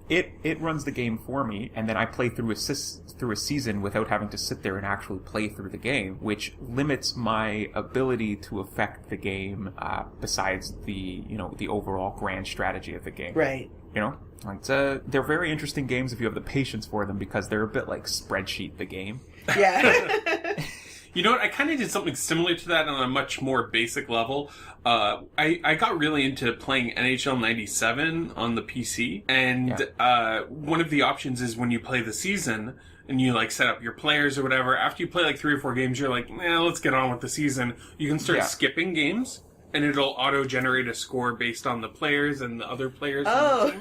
[SPEAKER 2] it runs the game for me, and then I play through a season without having to sit there and actually play through the game, which limits my ability to affect the game. Besides the the overall grand strategy of the game,
[SPEAKER 3] Right.
[SPEAKER 2] They're very interesting games if you have the patience for them, because they're a bit like Spreadsheet the game.
[SPEAKER 3] Yeah.
[SPEAKER 1] You know what? I kind of did something similar to that on a much more basic level. I got really into playing NHL 97 on the PC, and one of the options is when you play the season and you like set up your players or whatever. After you play like 3 or 4 games, you're like, let's get on with the season. You can start skipping games, and it'll auto-generate a score based on the players and the other players.
[SPEAKER 3] Oh.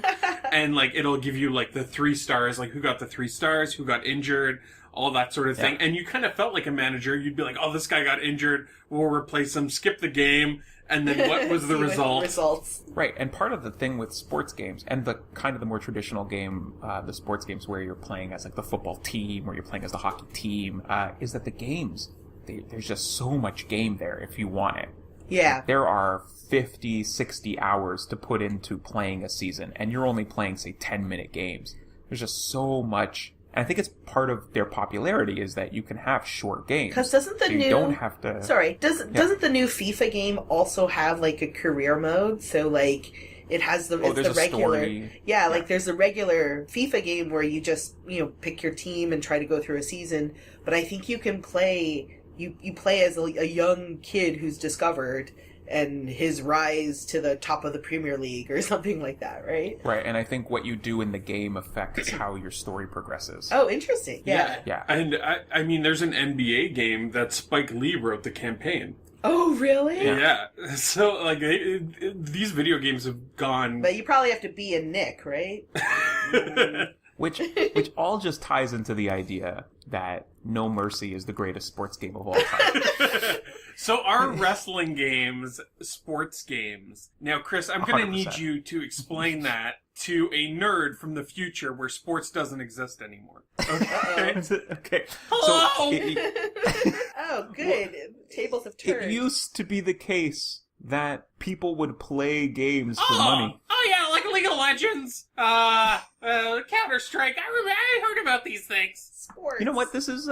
[SPEAKER 1] And like it'll give you like the 3 stars, like who got the 3 stars, who got injured, all that sort of thing. And you kind of felt like a manager. You'd be like, oh, this guy got injured, we'll replace him, skip the game, and then what was the result?
[SPEAKER 3] Results.
[SPEAKER 2] Right, and part of the thing with sports games, and the kind of the more traditional game, the sports games where you're playing as like the football team, or you're playing as the hockey team, is that the games, there's just so much game there if you want it.
[SPEAKER 3] Yeah.
[SPEAKER 2] There are 50, 60 hours to put into playing a season, and you're only playing, say, 10-minute games. There's just so much. And I think it's part of their popularity is that you can have short games.
[SPEAKER 3] Because doesn't the
[SPEAKER 2] you don't have to...
[SPEAKER 3] Sorry, doesn't the new FIFA game also have, like, a career mode? So, like, it has the, it's the regular...
[SPEAKER 2] Story.
[SPEAKER 3] Yeah, like, there's the regular FIFA game where you just, pick your team and try to go through a season. But I think you can play... You play as a young kid who's discovered and his rise to the top of the Premier League or something like that, right?
[SPEAKER 2] Right, and I think what you do in the game affects how your story progresses.
[SPEAKER 3] Oh, interesting. Yeah.
[SPEAKER 1] And I mean, there's an NBA game that Spike Lee wrote the campaign.
[SPEAKER 3] Oh, really?
[SPEAKER 1] Yeah. So, like, these video games have gone...
[SPEAKER 3] But you probably have to be a Nick, right?
[SPEAKER 2] Which all just ties into the idea that No Mercy is the greatest sports game of all time.
[SPEAKER 1] So are wrestling games sports games? Now, Chris, I'm going to need you to explain that to a nerd from the future where sports doesn't exist anymore. Okay.
[SPEAKER 2] Okay.
[SPEAKER 1] Hello!
[SPEAKER 3] Oh, good. Tables have turned.
[SPEAKER 2] It used to be the case that people would play games for money.
[SPEAKER 1] Oh yeah, like League of Legends, Counter-Strike. I heard about these things.
[SPEAKER 3] Sports.
[SPEAKER 2] You know what? This is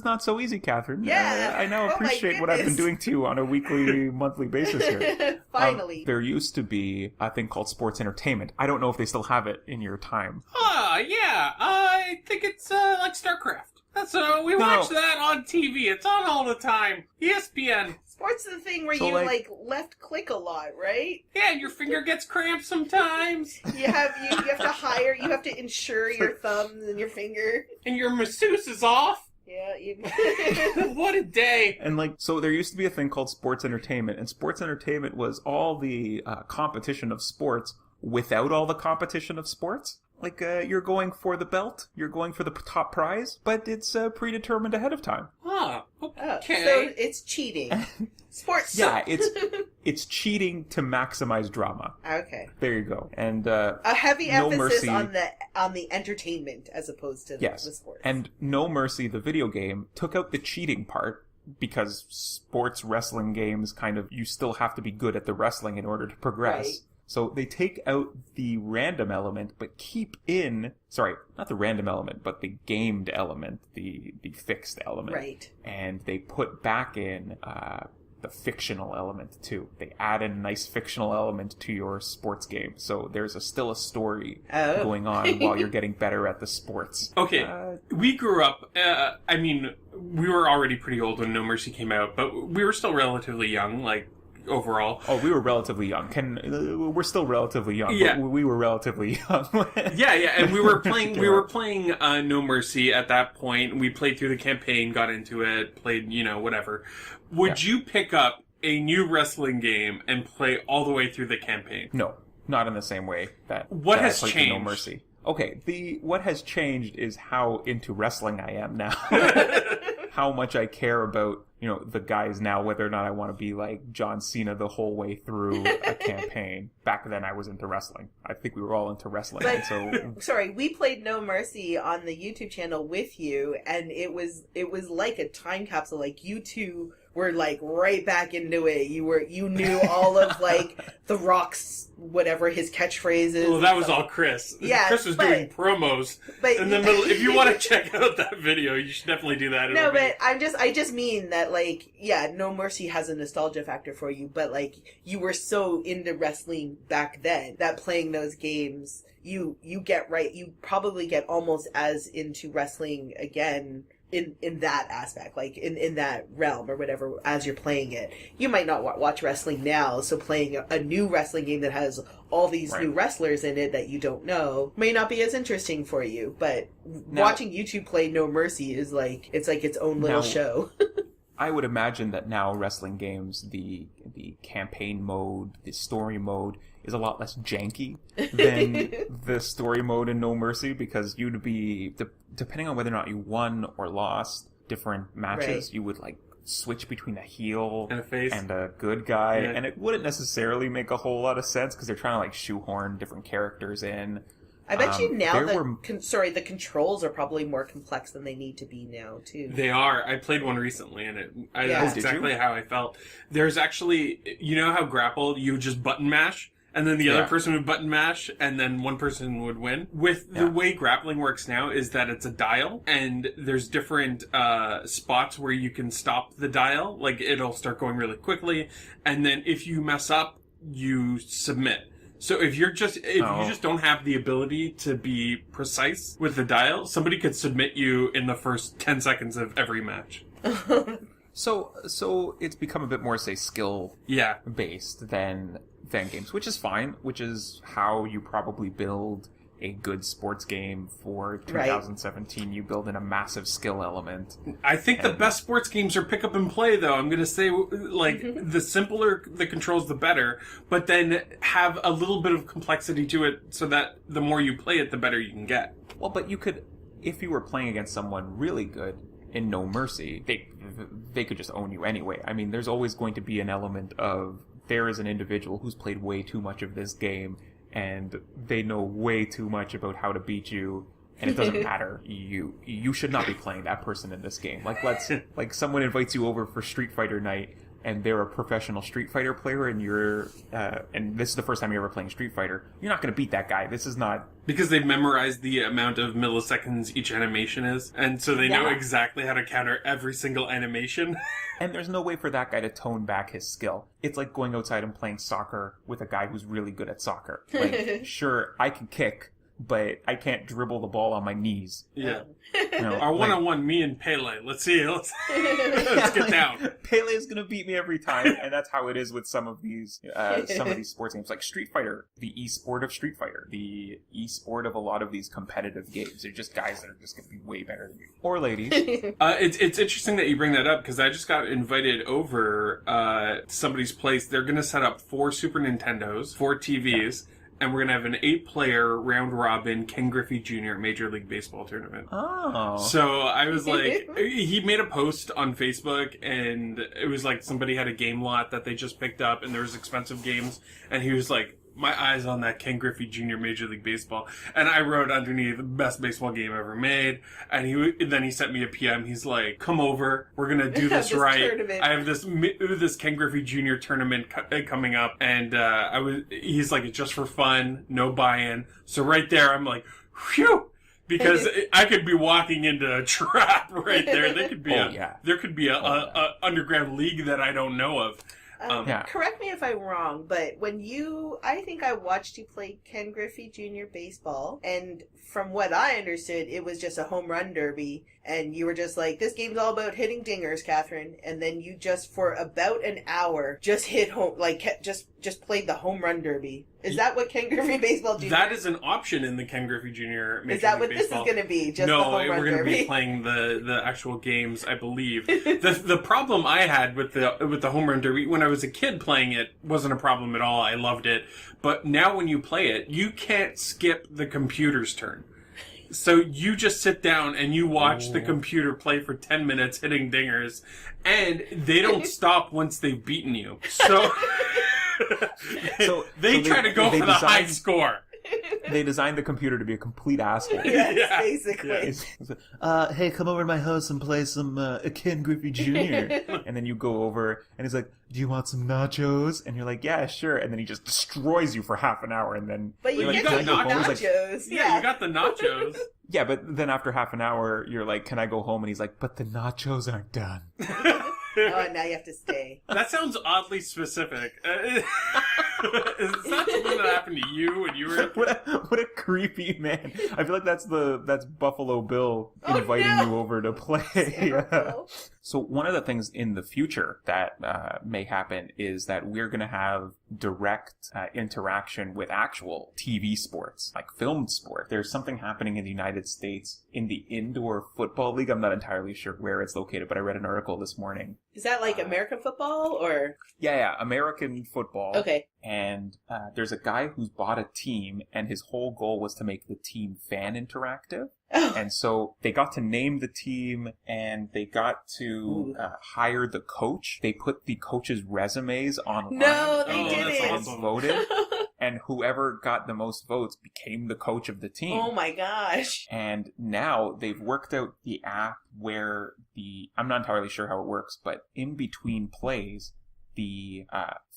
[SPEAKER 2] not so easy, Catherine.
[SPEAKER 3] Yeah.
[SPEAKER 2] I now appreciate what I've been doing to you on a weekly, monthly basis here.
[SPEAKER 3] Finally.
[SPEAKER 2] There used to be a thing called sports entertainment. I don't know if they still have it in your time.
[SPEAKER 1] Yeah. I think it's like StarCraft. That's we watch that on TV. It's on all the time. ESPN.
[SPEAKER 3] Sports is the thing where you left click a lot, right?
[SPEAKER 1] Yeah, your finger gets cramped sometimes.
[SPEAKER 3] You have to insure your thumbs and your finger.
[SPEAKER 1] And your masseuse is off.
[SPEAKER 3] Yeah.
[SPEAKER 1] What a day.
[SPEAKER 2] And so there used to be a thing called sports entertainment, and sports entertainment was all the competition of sports without all the competition of sports. Like, you're going for the belt, you're going for the top prize, but it's predetermined ahead of time.
[SPEAKER 1] Huh. Okay.
[SPEAKER 3] So it's cheating. Sports.
[SPEAKER 2] Yeah, it's cheating to maximize drama.
[SPEAKER 3] Okay.
[SPEAKER 2] There you go. And
[SPEAKER 3] a heavy
[SPEAKER 2] No
[SPEAKER 3] emphasis
[SPEAKER 2] Mercy,
[SPEAKER 3] on the entertainment as opposed to the sports.
[SPEAKER 2] And No Mercy, the video game, took out the cheating part. Because sports wrestling games you still have to be good at the wrestling in order to progress.
[SPEAKER 3] Right.
[SPEAKER 2] So they take out the random element, but keep in... Sorry, not the random element, but the gamed element, the fixed element.
[SPEAKER 3] Right.
[SPEAKER 2] And they put back in the fictional element, too. They add a nice fictional element to your sports game. So there's still a story going on while you're getting better at the sports.
[SPEAKER 1] Okay, we grew up... we were already pretty old when No Mercy came out, but we were still relatively young, overall.
[SPEAKER 2] Oh, we were relatively young. We're still relatively young, but we were relatively young.
[SPEAKER 1] And we were playing No Mercy at that point. We played through the campaign, got into it, played, whatever. Would you pick up a new wrestling game and play all the way through the campaign?
[SPEAKER 2] No, not in the same way that
[SPEAKER 1] What has
[SPEAKER 2] I played
[SPEAKER 1] changed?
[SPEAKER 2] No Mercy. Okay, what has changed is how into wrestling I am now. How much I care about, the guys now, whether or not I want to be like John Cena the whole way through a campaign. Back then I was into wrestling. I think we were all into wrestling.
[SPEAKER 3] But,
[SPEAKER 2] and so
[SPEAKER 3] sorry, we played No Mercy on the YouTube channel with you, and it was like a time capsule. Like, you two were like right back into it. You knew all of like The Rock's whatever his catchphrase is.
[SPEAKER 1] Well, that was all Chris.
[SPEAKER 3] Yeah,
[SPEAKER 1] Chris was doing promos in the middle. If you want to check out that video, you should definitely do that.
[SPEAKER 3] No, but I just mean that, like, yeah, No Mercy has a nostalgia factor for you, but like you were so into wrestling back then that playing those games, you probably get almost as into wrestling again in that aspect, like in that realm or whatever, as you're playing it. You might not watch wrestling now, so playing a new wrestling game that has all these new wrestlers in it that you don't know may not be as interesting for you, but watching YouTube play No Mercy is like, it's like its own little show.
[SPEAKER 2] I would imagine that now wrestling games, the campaign mode, the story mode, is a lot less janky than the story mode in No Mercy, because you'd be, depending on whether or not you won or lost different matches, you would like switch between a heel
[SPEAKER 1] and a face
[SPEAKER 2] and a good guy, and it wouldn't necessarily make a whole lot of sense because they're trying to like shoehorn different characters in.
[SPEAKER 3] I bet you now the controls are probably more complex than they need to be now, too.
[SPEAKER 1] They are. I played one recently, and that's exactly how I felt. There's actually, you know how Grapple, you just button mash, and then the other person would button mash, and then one person would win? With the way grappling works now is that it's a dial, and there's different spots where you can stop the dial. Like, it'll start going really quickly, and then if you mess up, you submit. So if you just don't have the ability to be precise with the dial, somebody could submit you in the first 10 seconds of every match.
[SPEAKER 2] So it's become a bit more, say, skill based than games, which is fine, which is how you probably build a good sports game for 2017. You build in a massive skill element.
[SPEAKER 1] I think the best sports games are pick up and play, though. I'm going to say, like, the simpler the controls, the better, but then have a little bit of complexity to it so that the more you play it, the better you can get.
[SPEAKER 2] Well, but you could, if you were playing against someone really good in No Mercy, they could just own you anyway. I mean, there's always going to be an element of, there is an individual who's played way too much of this game, and they know way too much about how to beat you, and it doesn't matter. You should not be playing that person in this game. Like someone invites you over for Street Fighter night, and they're a professional Street Fighter player, and you're and this is the first time you're ever playing Street Fighter. You're not going to beat that guy. This is not,
[SPEAKER 1] because they've memorized the amount of milliseconds each animation is, and so they know exactly how to counter every single animation.
[SPEAKER 2] And there's no way for that guy to tone back his skill. It's like going outside and playing soccer with a guy who's really good at soccer. Like, sure, I can kick, but I can't dribble the ball on my knees.
[SPEAKER 1] Yeah.
[SPEAKER 2] You know,
[SPEAKER 1] our one-on-one, me and Pele. Let's see. Let's get down.
[SPEAKER 2] Pele is gonna beat me every time, and that's how it is with some of these sports games, like Street Fighter, the esport of Street Fighter, the esport of a lot of these competitive games. They're just guys that are just gonna be way better than you, or ladies.
[SPEAKER 1] It's interesting that you bring that up, because I just got invited over to somebody's place. They're gonna set up 4 Super Nintendos, 4 TVs. Yeah. And we're going to have an 8-player round-robin Ken Griffey Jr. Major League Baseball tournament.
[SPEAKER 2] Oh.
[SPEAKER 1] So I was like, he made a post on Facebook, and it was like somebody had a game lot that they just picked up, and there was expensive games, and he was like, my eyes on that Ken Griffey Jr. Major League Baseball. And I wrote underneath, the best baseball game ever made. And then he sent me a PM. He's like, come over. We're going to do this right. Tournament. I have this Ken Griffey Jr. tournament coming up. And he's like, it's just for fun, no buy-in. So right there, I'm like, whew. Because I could be walking into a trap right there. There could be a underground league that I don't know of.
[SPEAKER 3] Correct me if I'm wrong, but I think I watched you play Ken Griffey Jr. baseball, and from what I understood, it was just a home run derby, and you were just like, this game's all about hitting dingers, Catherine, and then you just, for about an hour, just hit home, like, just played the home run derby. Is that what Ken Griffey Baseball Jr.?
[SPEAKER 1] That is an option in the Ken Griffey Jr. Major League
[SPEAKER 3] Is that what
[SPEAKER 1] Baseball.
[SPEAKER 3] this is going to be? Just
[SPEAKER 1] no,
[SPEAKER 3] the home run
[SPEAKER 1] we're going to
[SPEAKER 3] derby?
[SPEAKER 1] be playing the actual games, I believe. The problem I had with the home run derby when I was a kid playing it wasn't a problem at all. I loved it. But now when you play it, you can't skip the computer's turn. So you just sit down and you watch the computer play for 10 minutes hitting dingers, and they don't stop once they've beaten you. So they try to go for the high score.
[SPEAKER 2] They designed the computer to be a complete asshole.
[SPEAKER 3] Yes, basically.
[SPEAKER 4] Hey, come over to my house and play some Ken Griffey Jr.
[SPEAKER 2] And then you go over, and he's like, do you want some nachos? And you're like, yeah, sure. And then he just destroys you for half an hour, and then...
[SPEAKER 3] But you
[SPEAKER 1] Like,
[SPEAKER 3] get
[SPEAKER 1] you got
[SPEAKER 3] the
[SPEAKER 1] nachos.
[SPEAKER 3] nachos.
[SPEAKER 1] Yeah, you got the nachos.
[SPEAKER 2] Yeah, but then after half an hour, you're like, can I go home? And he's like, but the nachos aren't done.
[SPEAKER 3] Oh, and now you have to stay.
[SPEAKER 1] That sounds oddly specific. Is that something that happened to you when you were...
[SPEAKER 2] What a creepy man. I feel like that's Buffalo Bill inviting you over to play. So one of the things in the future that may happen is that we're going to have direct interaction with actual TV sports, like filmed sport. There's something happening in the United States in the Indoor Football League. I'm not entirely sure where it's located, but I read an article this morning.
[SPEAKER 3] Is that like American football or?
[SPEAKER 2] Yeah, American football.
[SPEAKER 3] Okay.
[SPEAKER 2] And there's a guy who's bought a team, and his whole goal was to make the team fan interactive.
[SPEAKER 3] Oh.
[SPEAKER 2] And so they got to name the team, and they got to hire the coach. They put the coach's resumes online.
[SPEAKER 3] No, they
[SPEAKER 1] Oh,
[SPEAKER 3] did
[SPEAKER 1] that's
[SPEAKER 3] it.
[SPEAKER 1] awesome.
[SPEAKER 2] Voted, and whoever got the most votes became the coach of the team.
[SPEAKER 3] Oh my gosh.
[SPEAKER 2] And now they've worked out the app where I'm not entirely sure how it works, but in between plays, the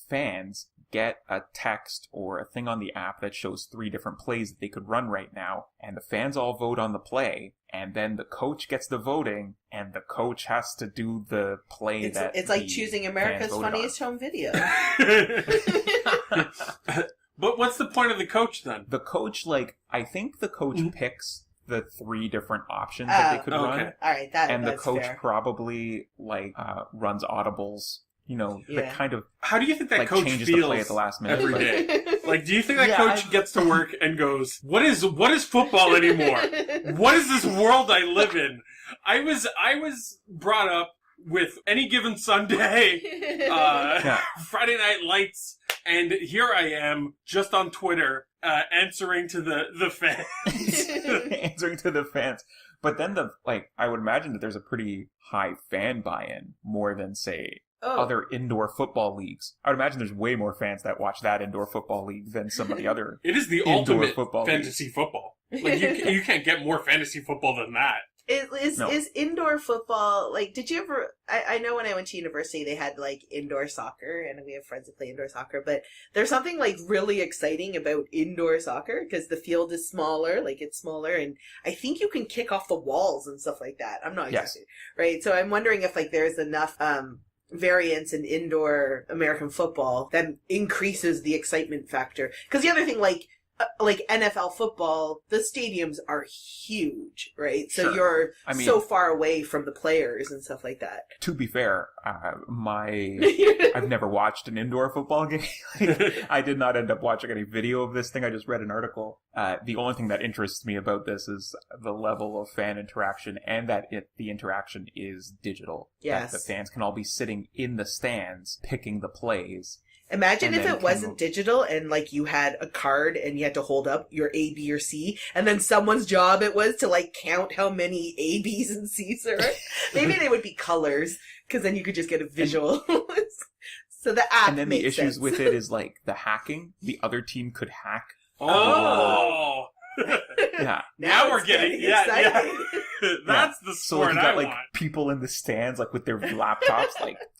[SPEAKER 2] fans get a text or a thing on the app that shows 3 different plays that they could run right now, and the fans all vote on the play, and then the coach gets the voting, and the coach has to do the play
[SPEAKER 3] It's like choosing America's Funniest Home Video.
[SPEAKER 1] But what's the point of the coach then?
[SPEAKER 2] The coach, I think the coach picks the 3 different options that they could run,
[SPEAKER 1] okay.
[SPEAKER 3] All right,
[SPEAKER 2] and the
[SPEAKER 3] that's
[SPEAKER 2] coach
[SPEAKER 3] fair.
[SPEAKER 2] probably runs audibles. The
[SPEAKER 3] Yeah.
[SPEAKER 2] kind of
[SPEAKER 1] How do you think that coach
[SPEAKER 2] changes the
[SPEAKER 1] feels
[SPEAKER 2] play at the last minute.
[SPEAKER 1] every day? Like, do you think that
[SPEAKER 2] Yeah,
[SPEAKER 1] coach gets to work and goes, "What is football anymore? What is this world I live in?" I was brought up with Any Given Sunday, Friday Night Lights, and here I am just on Twitter answering to the fans.
[SPEAKER 2] Answering to the fans. But then I would imagine that there's a pretty high fan buy-in, more than, say, other indoor football leagues. I would imagine there's way more fans that watch that indoor football league than some of the other
[SPEAKER 1] It is the
[SPEAKER 2] indoor
[SPEAKER 1] ultimate
[SPEAKER 2] football
[SPEAKER 1] fantasy football. Like, you can't get more fantasy football than that.
[SPEAKER 3] Is indoor football, did you ever, I know when I went to university they had indoor soccer, and we have friends that play indoor soccer, but there's something really exciting about indoor soccer because the field is smaller, it's smaller, and I think you can kick off the walls and stuff like that. I'm not exactly, right? So I'm wondering if there's enough variance in indoor American football that increases the excitement factor. Because the other thing, NFL football, the stadiums are huge, right? So
[SPEAKER 2] Sure.
[SPEAKER 3] you're so far away from the players and stuff like that.
[SPEAKER 2] To be fair, I've never watched an indoor football game. I did not end up watching any video of this thing. I just read an article. The only thing that interests me about this is the level of fan interaction, and that the interaction is digital.
[SPEAKER 3] Yes.
[SPEAKER 2] That the fans can all be sitting in the stands picking the plays.
[SPEAKER 3] Imagine if it wasn't digital and you had a card and you had to hold up your A, B, or C, and then someone's job it was to count how many A, B's, and C's there are. Maybe they would be colors, because then you could just get a visual. So the app.
[SPEAKER 2] And then
[SPEAKER 3] makes
[SPEAKER 2] the issues
[SPEAKER 3] sense.
[SPEAKER 2] with it is the hacking. The other team could hack.
[SPEAKER 1] Oh.
[SPEAKER 2] Yeah.
[SPEAKER 1] Now we're
[SPEAKER 3] it's
[SPEAKER 1] getting
[SPEAKER 3] exciting.
[SPEAKER 1] That's the
[SPEAKER 2] So
[SPEAKER 1] sport
[SPEAKER 2] you
[SPEAKER 1] I
[SPEAKER 2] got
[SPEAKER 1] want.
[SPEAKER 2] people in the stands with their laptops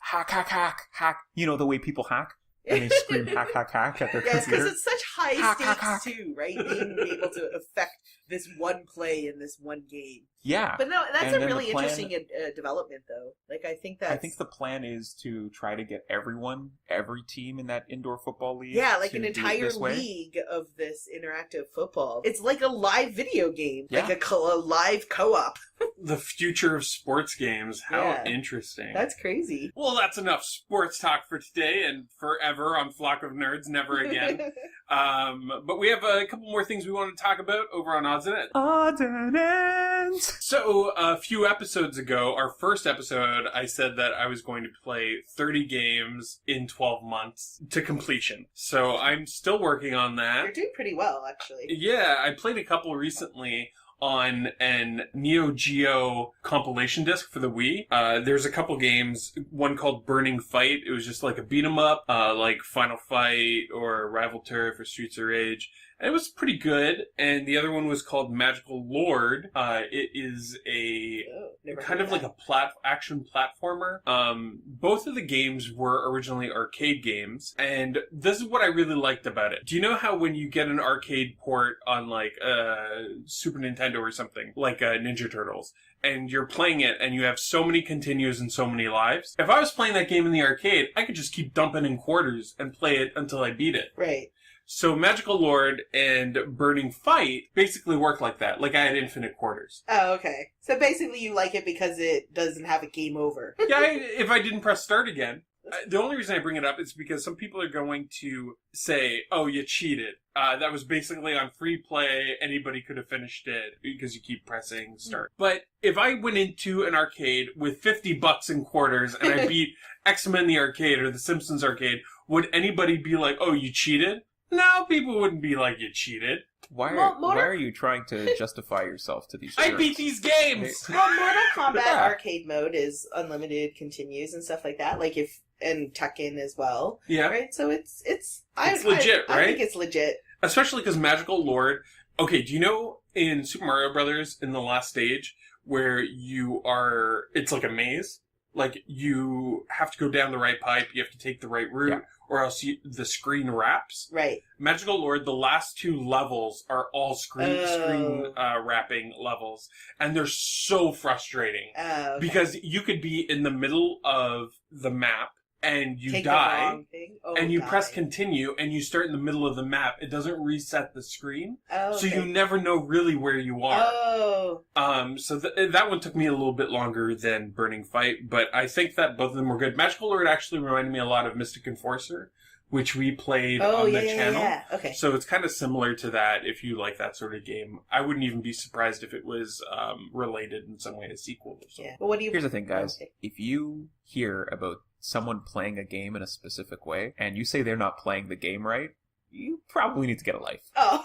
[SPEAKER 2] hack, hack, hack, hack. You know the way people hack? And they scream hack, hack, hack at their
[SPEAKER 3] Yes,
[SPEAKER 2] computer.
[SPEAKER 3] because it's such high
[SPEAKER 2] Hack,
[SPEAKER 3] stakes
[SPEAKER 2] hack, hack.
[SPEAKER 3] too, right? Being able to affect this one play in this one game.
[SPEAKER 2] Yeah.
[SPEAKER 3] But no, that's
[SPEAKER 2] And
[SPEAKER 3] a
[SPEAKER 2] then
[SPEAKER 3] really
[SPEAKER 2] the plan-
[SPEAKER 3] interesting development, though. I think that's...
[SPEAKER 2] I think the plan is to try to get every team in that indoor football league.
[SPEAKER 3] Yeah,
[SPEAKER 2] to
[SPEAKER 3] an
[SPEAKER 2] do it
[SPEAKER 3] entire
[SPEAKER 2] this way.
[SPEAKER 3] league of this interactive football. It's like a live video game.
[SPEAKER 2] Yeah.
[SPEAKER 3] A live co-op.
[SPEAKER 1] The future of sports games. How
[SPEAKER 3] Yeah.
[SPEAKER 1] interesting.
[SPEAKER 3] That's crazy.
[SPEAKER 1] Well, that's enough sports talk for today and forever on Flock of Nerds, never again. But we have a couple more things we want to talk about over on Odds and Ends.
[SPEAKER 2] Odds and Ends.
[SPEAKER 1] So, a few episodes ago, our first episode, I said that I was going to play 30 games in 12 months to completion. So, I'm still working on that.
[SPEAKER 3] You're doing pretty well, actually.
[SPEAKER 1] Yeah, I played a couple recently on an Neo Geo compilation disc for the Wii. There's a couple games, one called Burning Fight. It was just a beat 'em up, like Final Fight or Rival Turf or Streets of Rage. And it was pretty good. And the other one was called Magical Lord. It is a kind of like a action platformer. Both of the games were originally arcade games, and this is what I really liked about it. Do you know how when you get an arcade port on like Super Nintendo or something, like Ninja Turtles, and you're playing it and you have so many continues and so many lives? If I was playing that game in the arcade, I could just keep dumping in quarters and play it until I beat it.
[SPEAKER 3] Right.
[SPEAKER 1] So Magical Lord and Burning Fight basically work like that. Like I had infinite quarters.
[SPEAKER 3] Oh, okay. So basically you like it because it doesn't have a game over.
[SPEAKER 1] Yeah, if I didn't press start again. The only reason I bring it up is because some people are going to say, oh, you cheated. That was basically on free play. Anybody could have finished it because you keep pressing start. But if I went into an arcade with $50 in quarters and I beat X-Men the arcade or The Simpsons arcade, would anybody be like, oh, you cheated? No, people wouldn't be like, you cheated.
[SPEAKER 2] Why are you trying to justify yourself to these
[SPEAKER 1] I beat these games!
[SPEAKER 3] Well, Mortal Kombat arcade mode is unlimited continues and stuff like that. Like and Tekken as well.
[SPEAKER 1] Yeah.
[SPEAKER 3] Right? So it's
[SPEAKER 1] legit, right?
[SPEAKER 3] I think it's legit.
[SPEAKER 1] Especially because Magical Lord... Okay, do you know in Super Mario Brothers, in the last stage, where it's like a maze? Like, you have to go down the right pipe, you have to take the right route, or else the screen wraps.
[SPEAKER 3] Right.
[SPEAKER 1] Magical Lord, the last 2 levels are all screen wrapping levels, and they're so frustrating.
[SPEAKER 3] Okay.
[SPEAKER 1] Because you could be in the middle of the map, and you
[SPEAKER 3] Take
[SPEAKER 1] die,
[SPEAKER 3] the wrong thing.
[SPEAKER 1] and you press continue, and you start in the middle of the map. It doesn't reset the screen,
[SPEAKER 3] so
[SPEAKER 1] you never know really where you are.
[SPEAKER 3] Oh.
[SPEAKER 1] So that one took me a little bit longer than Burning Fight, but I think that both of them were good. Magical Lord actually reminded me a lot of Mystic Enforcer, which we played on the channel.
[SPEAKER 3] Yeah. Okay.
[SPEAKER 1] So it's kind of similar to that if you like that sort of game. I wouldn't even be surprised if it was related in some way, a sequel or something.
[SPEAKER 3] Yeah. Well,
[SPEAKER 2] Here's the thing, guys.
[SPEAKER 3] Okay.
[SPEAKER 2] If you hear about someone playing a game in a specific way, and you say they're not playing the game right, you probably need to get a life.
[SPEAKER 3] Oh.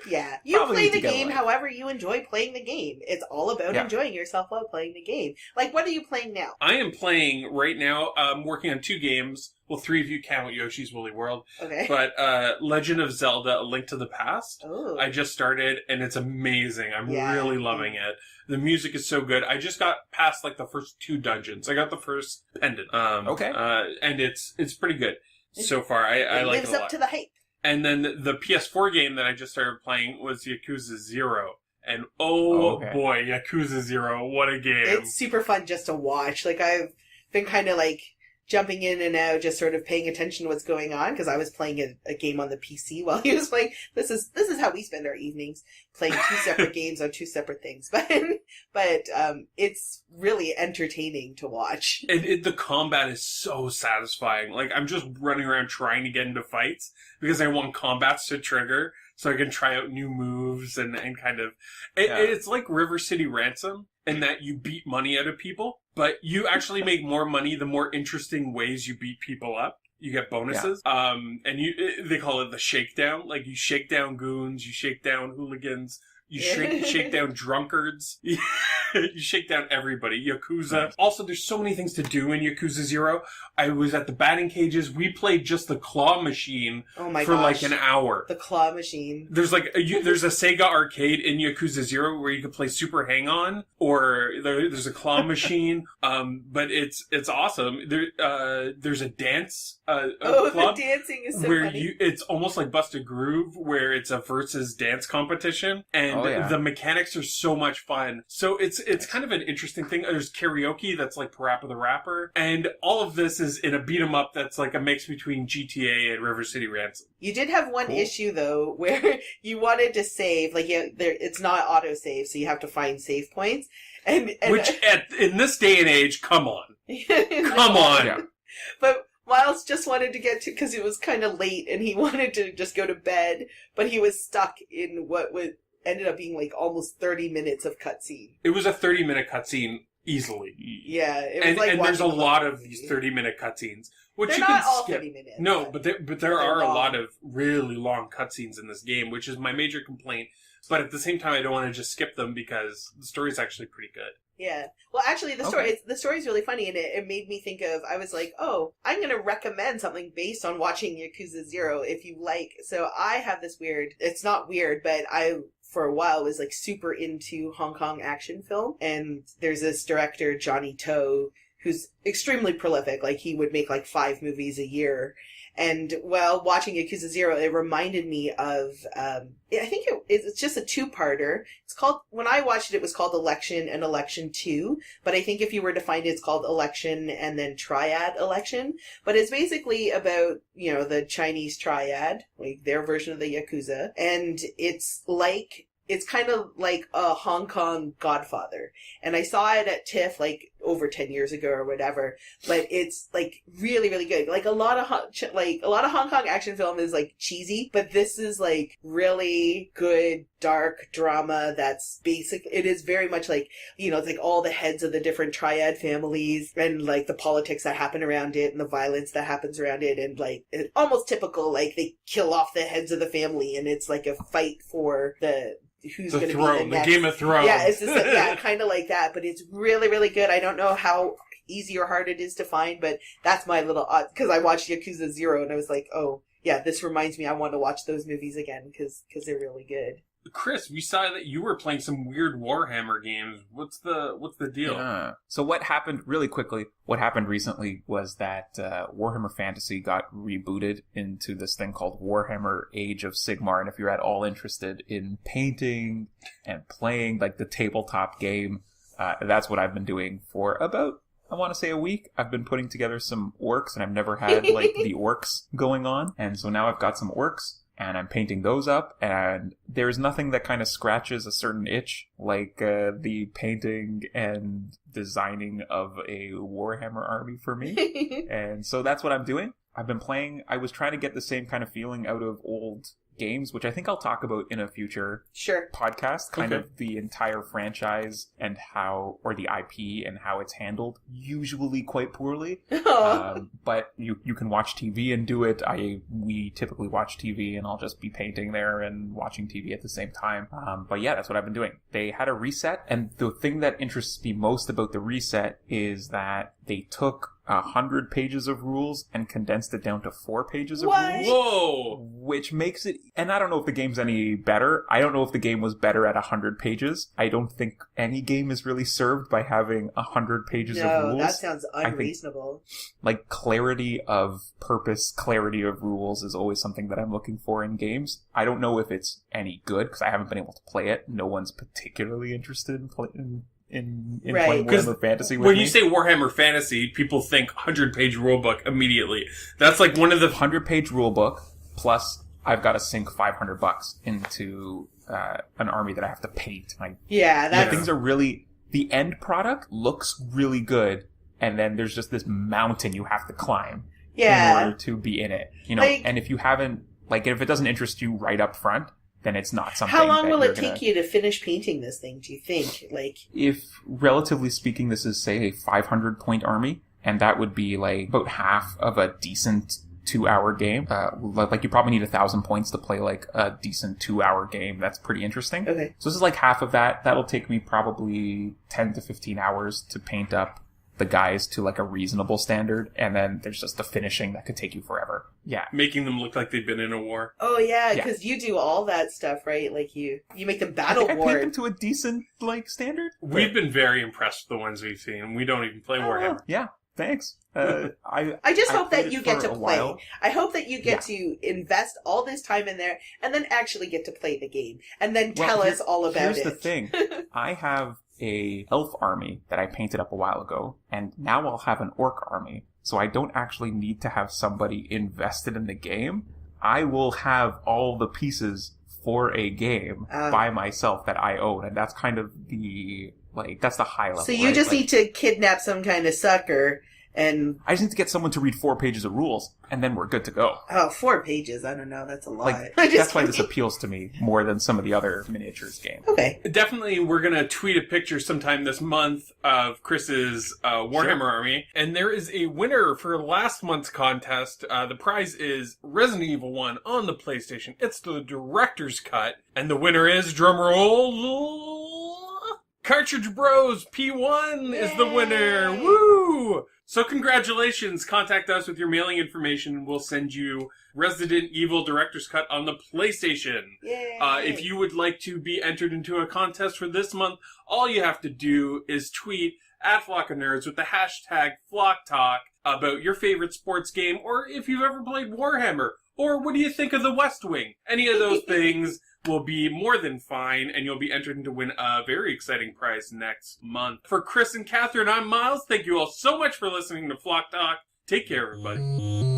[SPEAKER 3] Yeah. You play the game
[SPEAKER 2] life.
[SPEAKER 3] however you enjoy playing the game. It's all about enjoying yourself while playing the game. Like, what are you playing now?
[SPEAKER 1] I am playing right now, I'm working on 2 games. Well, 3 if you count Yoshi's Woolly World.
[SPEAKER 3] Okay.
[SPEAKER 1] But Legend of Zelda: A Link to the Past.
[SPEAKER 3] Oh.
[SPEAKER 1] I just started, and it's amazing. I'm really loving it. The music is so good. I just got past, like, the first 2 dungeons. I got the first pendant. And it's pretty good so far. I like it a lot.
[SPEAKER 3] It lives up to the hype.
[SPEAKER 1] And then the PS4 game that I just started playing was Yakuza 0. And boy, Yakuza 0, what a game.
[SPEAKER 3] It's super fun just to watch. Like, I've been kind of like jumping in and out, just sort of paying attention to what's going on, because I was playing a game on the PC while he was playing. This is how we spend our evenings, playing 2 separate games on 2 separate things. But it's really entertaining to watch.
[SPEAKER 1] And the combat is so satisfying. Like, I'm just running around trying to get into fights because I want combats to trigger so I can try out new moves and kind of... It's like River City Ransom in that you beat money out of people, but you actually make more money the more interesting ways you beat people up. You get bonuses. Yeah. And they call it the shakedown. Like, you shake down goons, you shake down hooligans, you shake down drunkards. You shake down everybody. Yakuza. Nice. Also, there's so many things to do in Yakuza 0. I was at the batting cages. We played just the claw machine for like an hour.
[SPEAKER 3] The claw machine.
[SPEAKER 1] There's there's a Sega arcade in Yakuza 0 where you can play Super Hang-On, or there's a claw machine. But it's awesome. There's a dance club
[SPEAKER 3] the dancing is so
[SPEAKER 1] where
[SPEAKER 3] funny.
[SPEAKER 1] It's almost like Busted Groove, where it's a versus dance competition, and the mechanics are so much fun. So it's kind of an interesting thing. There's karaoke that's like Parappa the Rapper, and all of this is in a beat 'em up that's like a mix between GTA and River City Ransom.
[SPEAKER 3] You did have one issue though, where you wanted to save, like it's not auto save, so you have to find save points, and
[SPEAKER 1] which in this day and age, come on, come on.
[SPEAKER 3] Yeah. But Miles just wanted to get to, because it was kind of late, and he wanted to just go to bed, but he was stuck in what ended up being like almost 30 minutes of cutscene.
[SPEAKER 1] It was a 30-minute cutscene. easily.
[SPEAKER 3] Yeah, it was
[SPEAKER 1] and there's a lot of these 30-minute cutscenes, which
[SPEAKER 3] They're
[SPEAKER 1] you
[SPEAKER 3] not
[SPEAKER 1] can
[SPEAKER 3] all
[SPEAKER 1] skip.
[SPEAKER 3] 30 minutes.
[SPEAKER 1] No, but there are
[SPEAKER 3] long.
[SPEAKER 1] a lot of really long cutscenes in this game, which is my major complaint. But at the same time, I don't want to just skip them because the story's actually pretty good.
[SPEAKER 3] Yeah. Well, actually, the story's really funny, and it made me think of, I was like, oh, I'm going to recommend something based on watching Yakuza 0 if you like. So I have this weird, it's not weird, but I, for a while, was like super into Hong Kong action film. And there's this director, Johnny To, who's extremely prolific. Like, he would make like 5 movies a year. And while watching Yakuza 0, it reminded me of, I think it's just a 2-parter. It's called, when I watched it, it was called Election and Election 2. But I think if you were to find it, it's called Election and then Triad Election. But it's basically about, the Chinese triad, like their version of the Yakuza. And it's kind of like a Hong Kong Godfather. And I saw it at TIFF like over 10 years ago or whatever, but it's like really, really good. Like a lot of Hong Kong action film is like cheesy, but this is like really good dark drama that's basic. It is very much like, it's like all the heads of the different triad families and like the politics that happen around it and the violence that happens around it, and like it's almost typical, like they kill off the heads of the family and it's like a fight for who's going to be the next.
[SPEAKER 1] Game of Thrones.
[SPEAKER 3] Yeah, it's just like, kind of like that, but it's really, really good. I don't know how easy or hard it is to find, but that's my little because I watched Yakuza 0 and I was like, oh, yeah, this reminds me I want to watch those movies again because they're really good.
[SPEAKER 1] Chris, we saw that you were playing some weird Warhammer games. What's the deal?
[SPEAKER 2] Yeah. So what happened recently was that Warhammer Fantasy got rebooted into this thing called Warhammer Age of Sigmar. And if you're at all interested in painting and playing like the tabletop game, that's what I've been doing for about, I want to say, a week. I've been putting together some orcs, and I've never had like the orcs going on. And so now I've got some orcs. And I'm painting those up, and there's nothing that kind of scratches a certain itch like the painting and designing of a Warhammer army for me. And so that's what I'm doing. I've been playing. I was trying to get the same kind of feeling out of old games, which I think I'll talk about in a future podcast, kind of the entire franchise and how, or the IP and how it's handled, usually quite poorly. But you can watch TV and do it. We typically watch TV and I'll just be painting there and watching TV at the same time. But yeah, that's what I've been doing. They had a reset, and the thing that interests me most about the reset is that they took 100 pages of rules and condensed it down to 4 pages of rules.
[SPEAKER 1] Whoa!
[SPEAKER 2] Which makes it, and I don't know if the game's any better. I don't know if the game was better at 100 pages. I don't think any game is really served by having 100 pages of rules.
[SPEAKER 3] No, that sounds unreasonable.
[SPEAKER 2] Like clarity of purpose, clarity of rules is always something that I'm looking for in games. I don't know if it's any good because I haven't been able to play it. No one's particularly interested in playing playing Warhammer Fantasy with
[SPEAKER 1] when
[SPEAKER 2] me.
[SPEAKER 1] you say Warhammer Fantasy, people think 100-page rulebook immediately. That's like one of the
[SPEAKER 2] 100-page rulebook, plus I've got to sink $500 into an army that I have to paint.
[SPEAKER 3] That's...
[SPEAKER 2] Things are really... The end product looks really good, and then there's just this mountain you have to climb in order to be in it. And if you haven't... if it doesn't interest you right up front, then it's not something.
[SPEAKER 3] How long will it take you to finish painting this thing, do you think?
[SPEAKER 2] If, relatively speaking, this is, say, a 500-point army, and that would be, about half of a decent 2-hour game. You probably need 1,000 points to play, a decent 2-hour game. That's pretty interesting.
[SPEAKER 3] Okay.
[SPEAKER 2] So this is, half of that. That'll take me probably 10 to 15 hours to paint up the guys to a reasonable standard, and then there's just the finishing that could take you forever. Yeah.
[SPEAKER 1] Making them look like they've been in a war.
[SPEAKER 3] Oh yeah, because you do all that stuff, right? You make them battle
[SPEAKER 2] I paint them to a decent standard.
[SPEAKER 1] We've been very impressed with the ones we've seen. We don't even play Warhammer.
[SPEAKER 2] Yeah. Thanks.
[SPEAKER 3] I just hope that you get to play.
[SPEAKER 2] While.
[SPEAKER 3] I hope that you get to invest all this time in there and then actually get to play the game and then tell us all about it.
[SPEAKER 2] Here's the thing. I have a elf army that I painted up a while ago, and now I'll have an orc army. So I don't actually need to have somebody invested in the game. I will have all the pieces for a game by myself that I own, and that's kind of the... that's the high level.
[SPEAKER 3] So you just need to kidnap some kind of sucker And
[SPEAKER 2] I just need to get someone to read 4 pages of rules, and then we're good to go.
[SPEAKER 3] 4 pages. I don't know. That's a lot.
[SPEAKER 2] Like, that's why this appeals to me more than some of the other miniatures games.
[SPEAKER 3] Okay.
[SPEAKER 1] Definitely, we're going to tweet a picture sometime this month of Chris's Warhammer army. And there is a winner for last month's contest. The prize is Resident Evil 1 on the PlayStation. It's the director's cut. And the winner is, drumroll, Cartridge Bros P1 is the winner. Woo! So congratulations. Contact us with your mailing information and we'll send you Resident Evil Director's Cut on the PlayStation.
[SPEAKER 3] Yay!
[SPEAKER 1] If you would like to be entered into a contest for this month, all you have to do is tweet at Flock of Nerds with the hashtag FlockTalk about your favorite sports game, or if you've ever played Warhammer, or what do you think of the West Wing? Any of those things will be more than fine, and you'll be entered to win a very exciting prize next month. For Chris and Catherine, I'm Miles. Thank you all so much for listening to Flock Talk. Take care, everybody.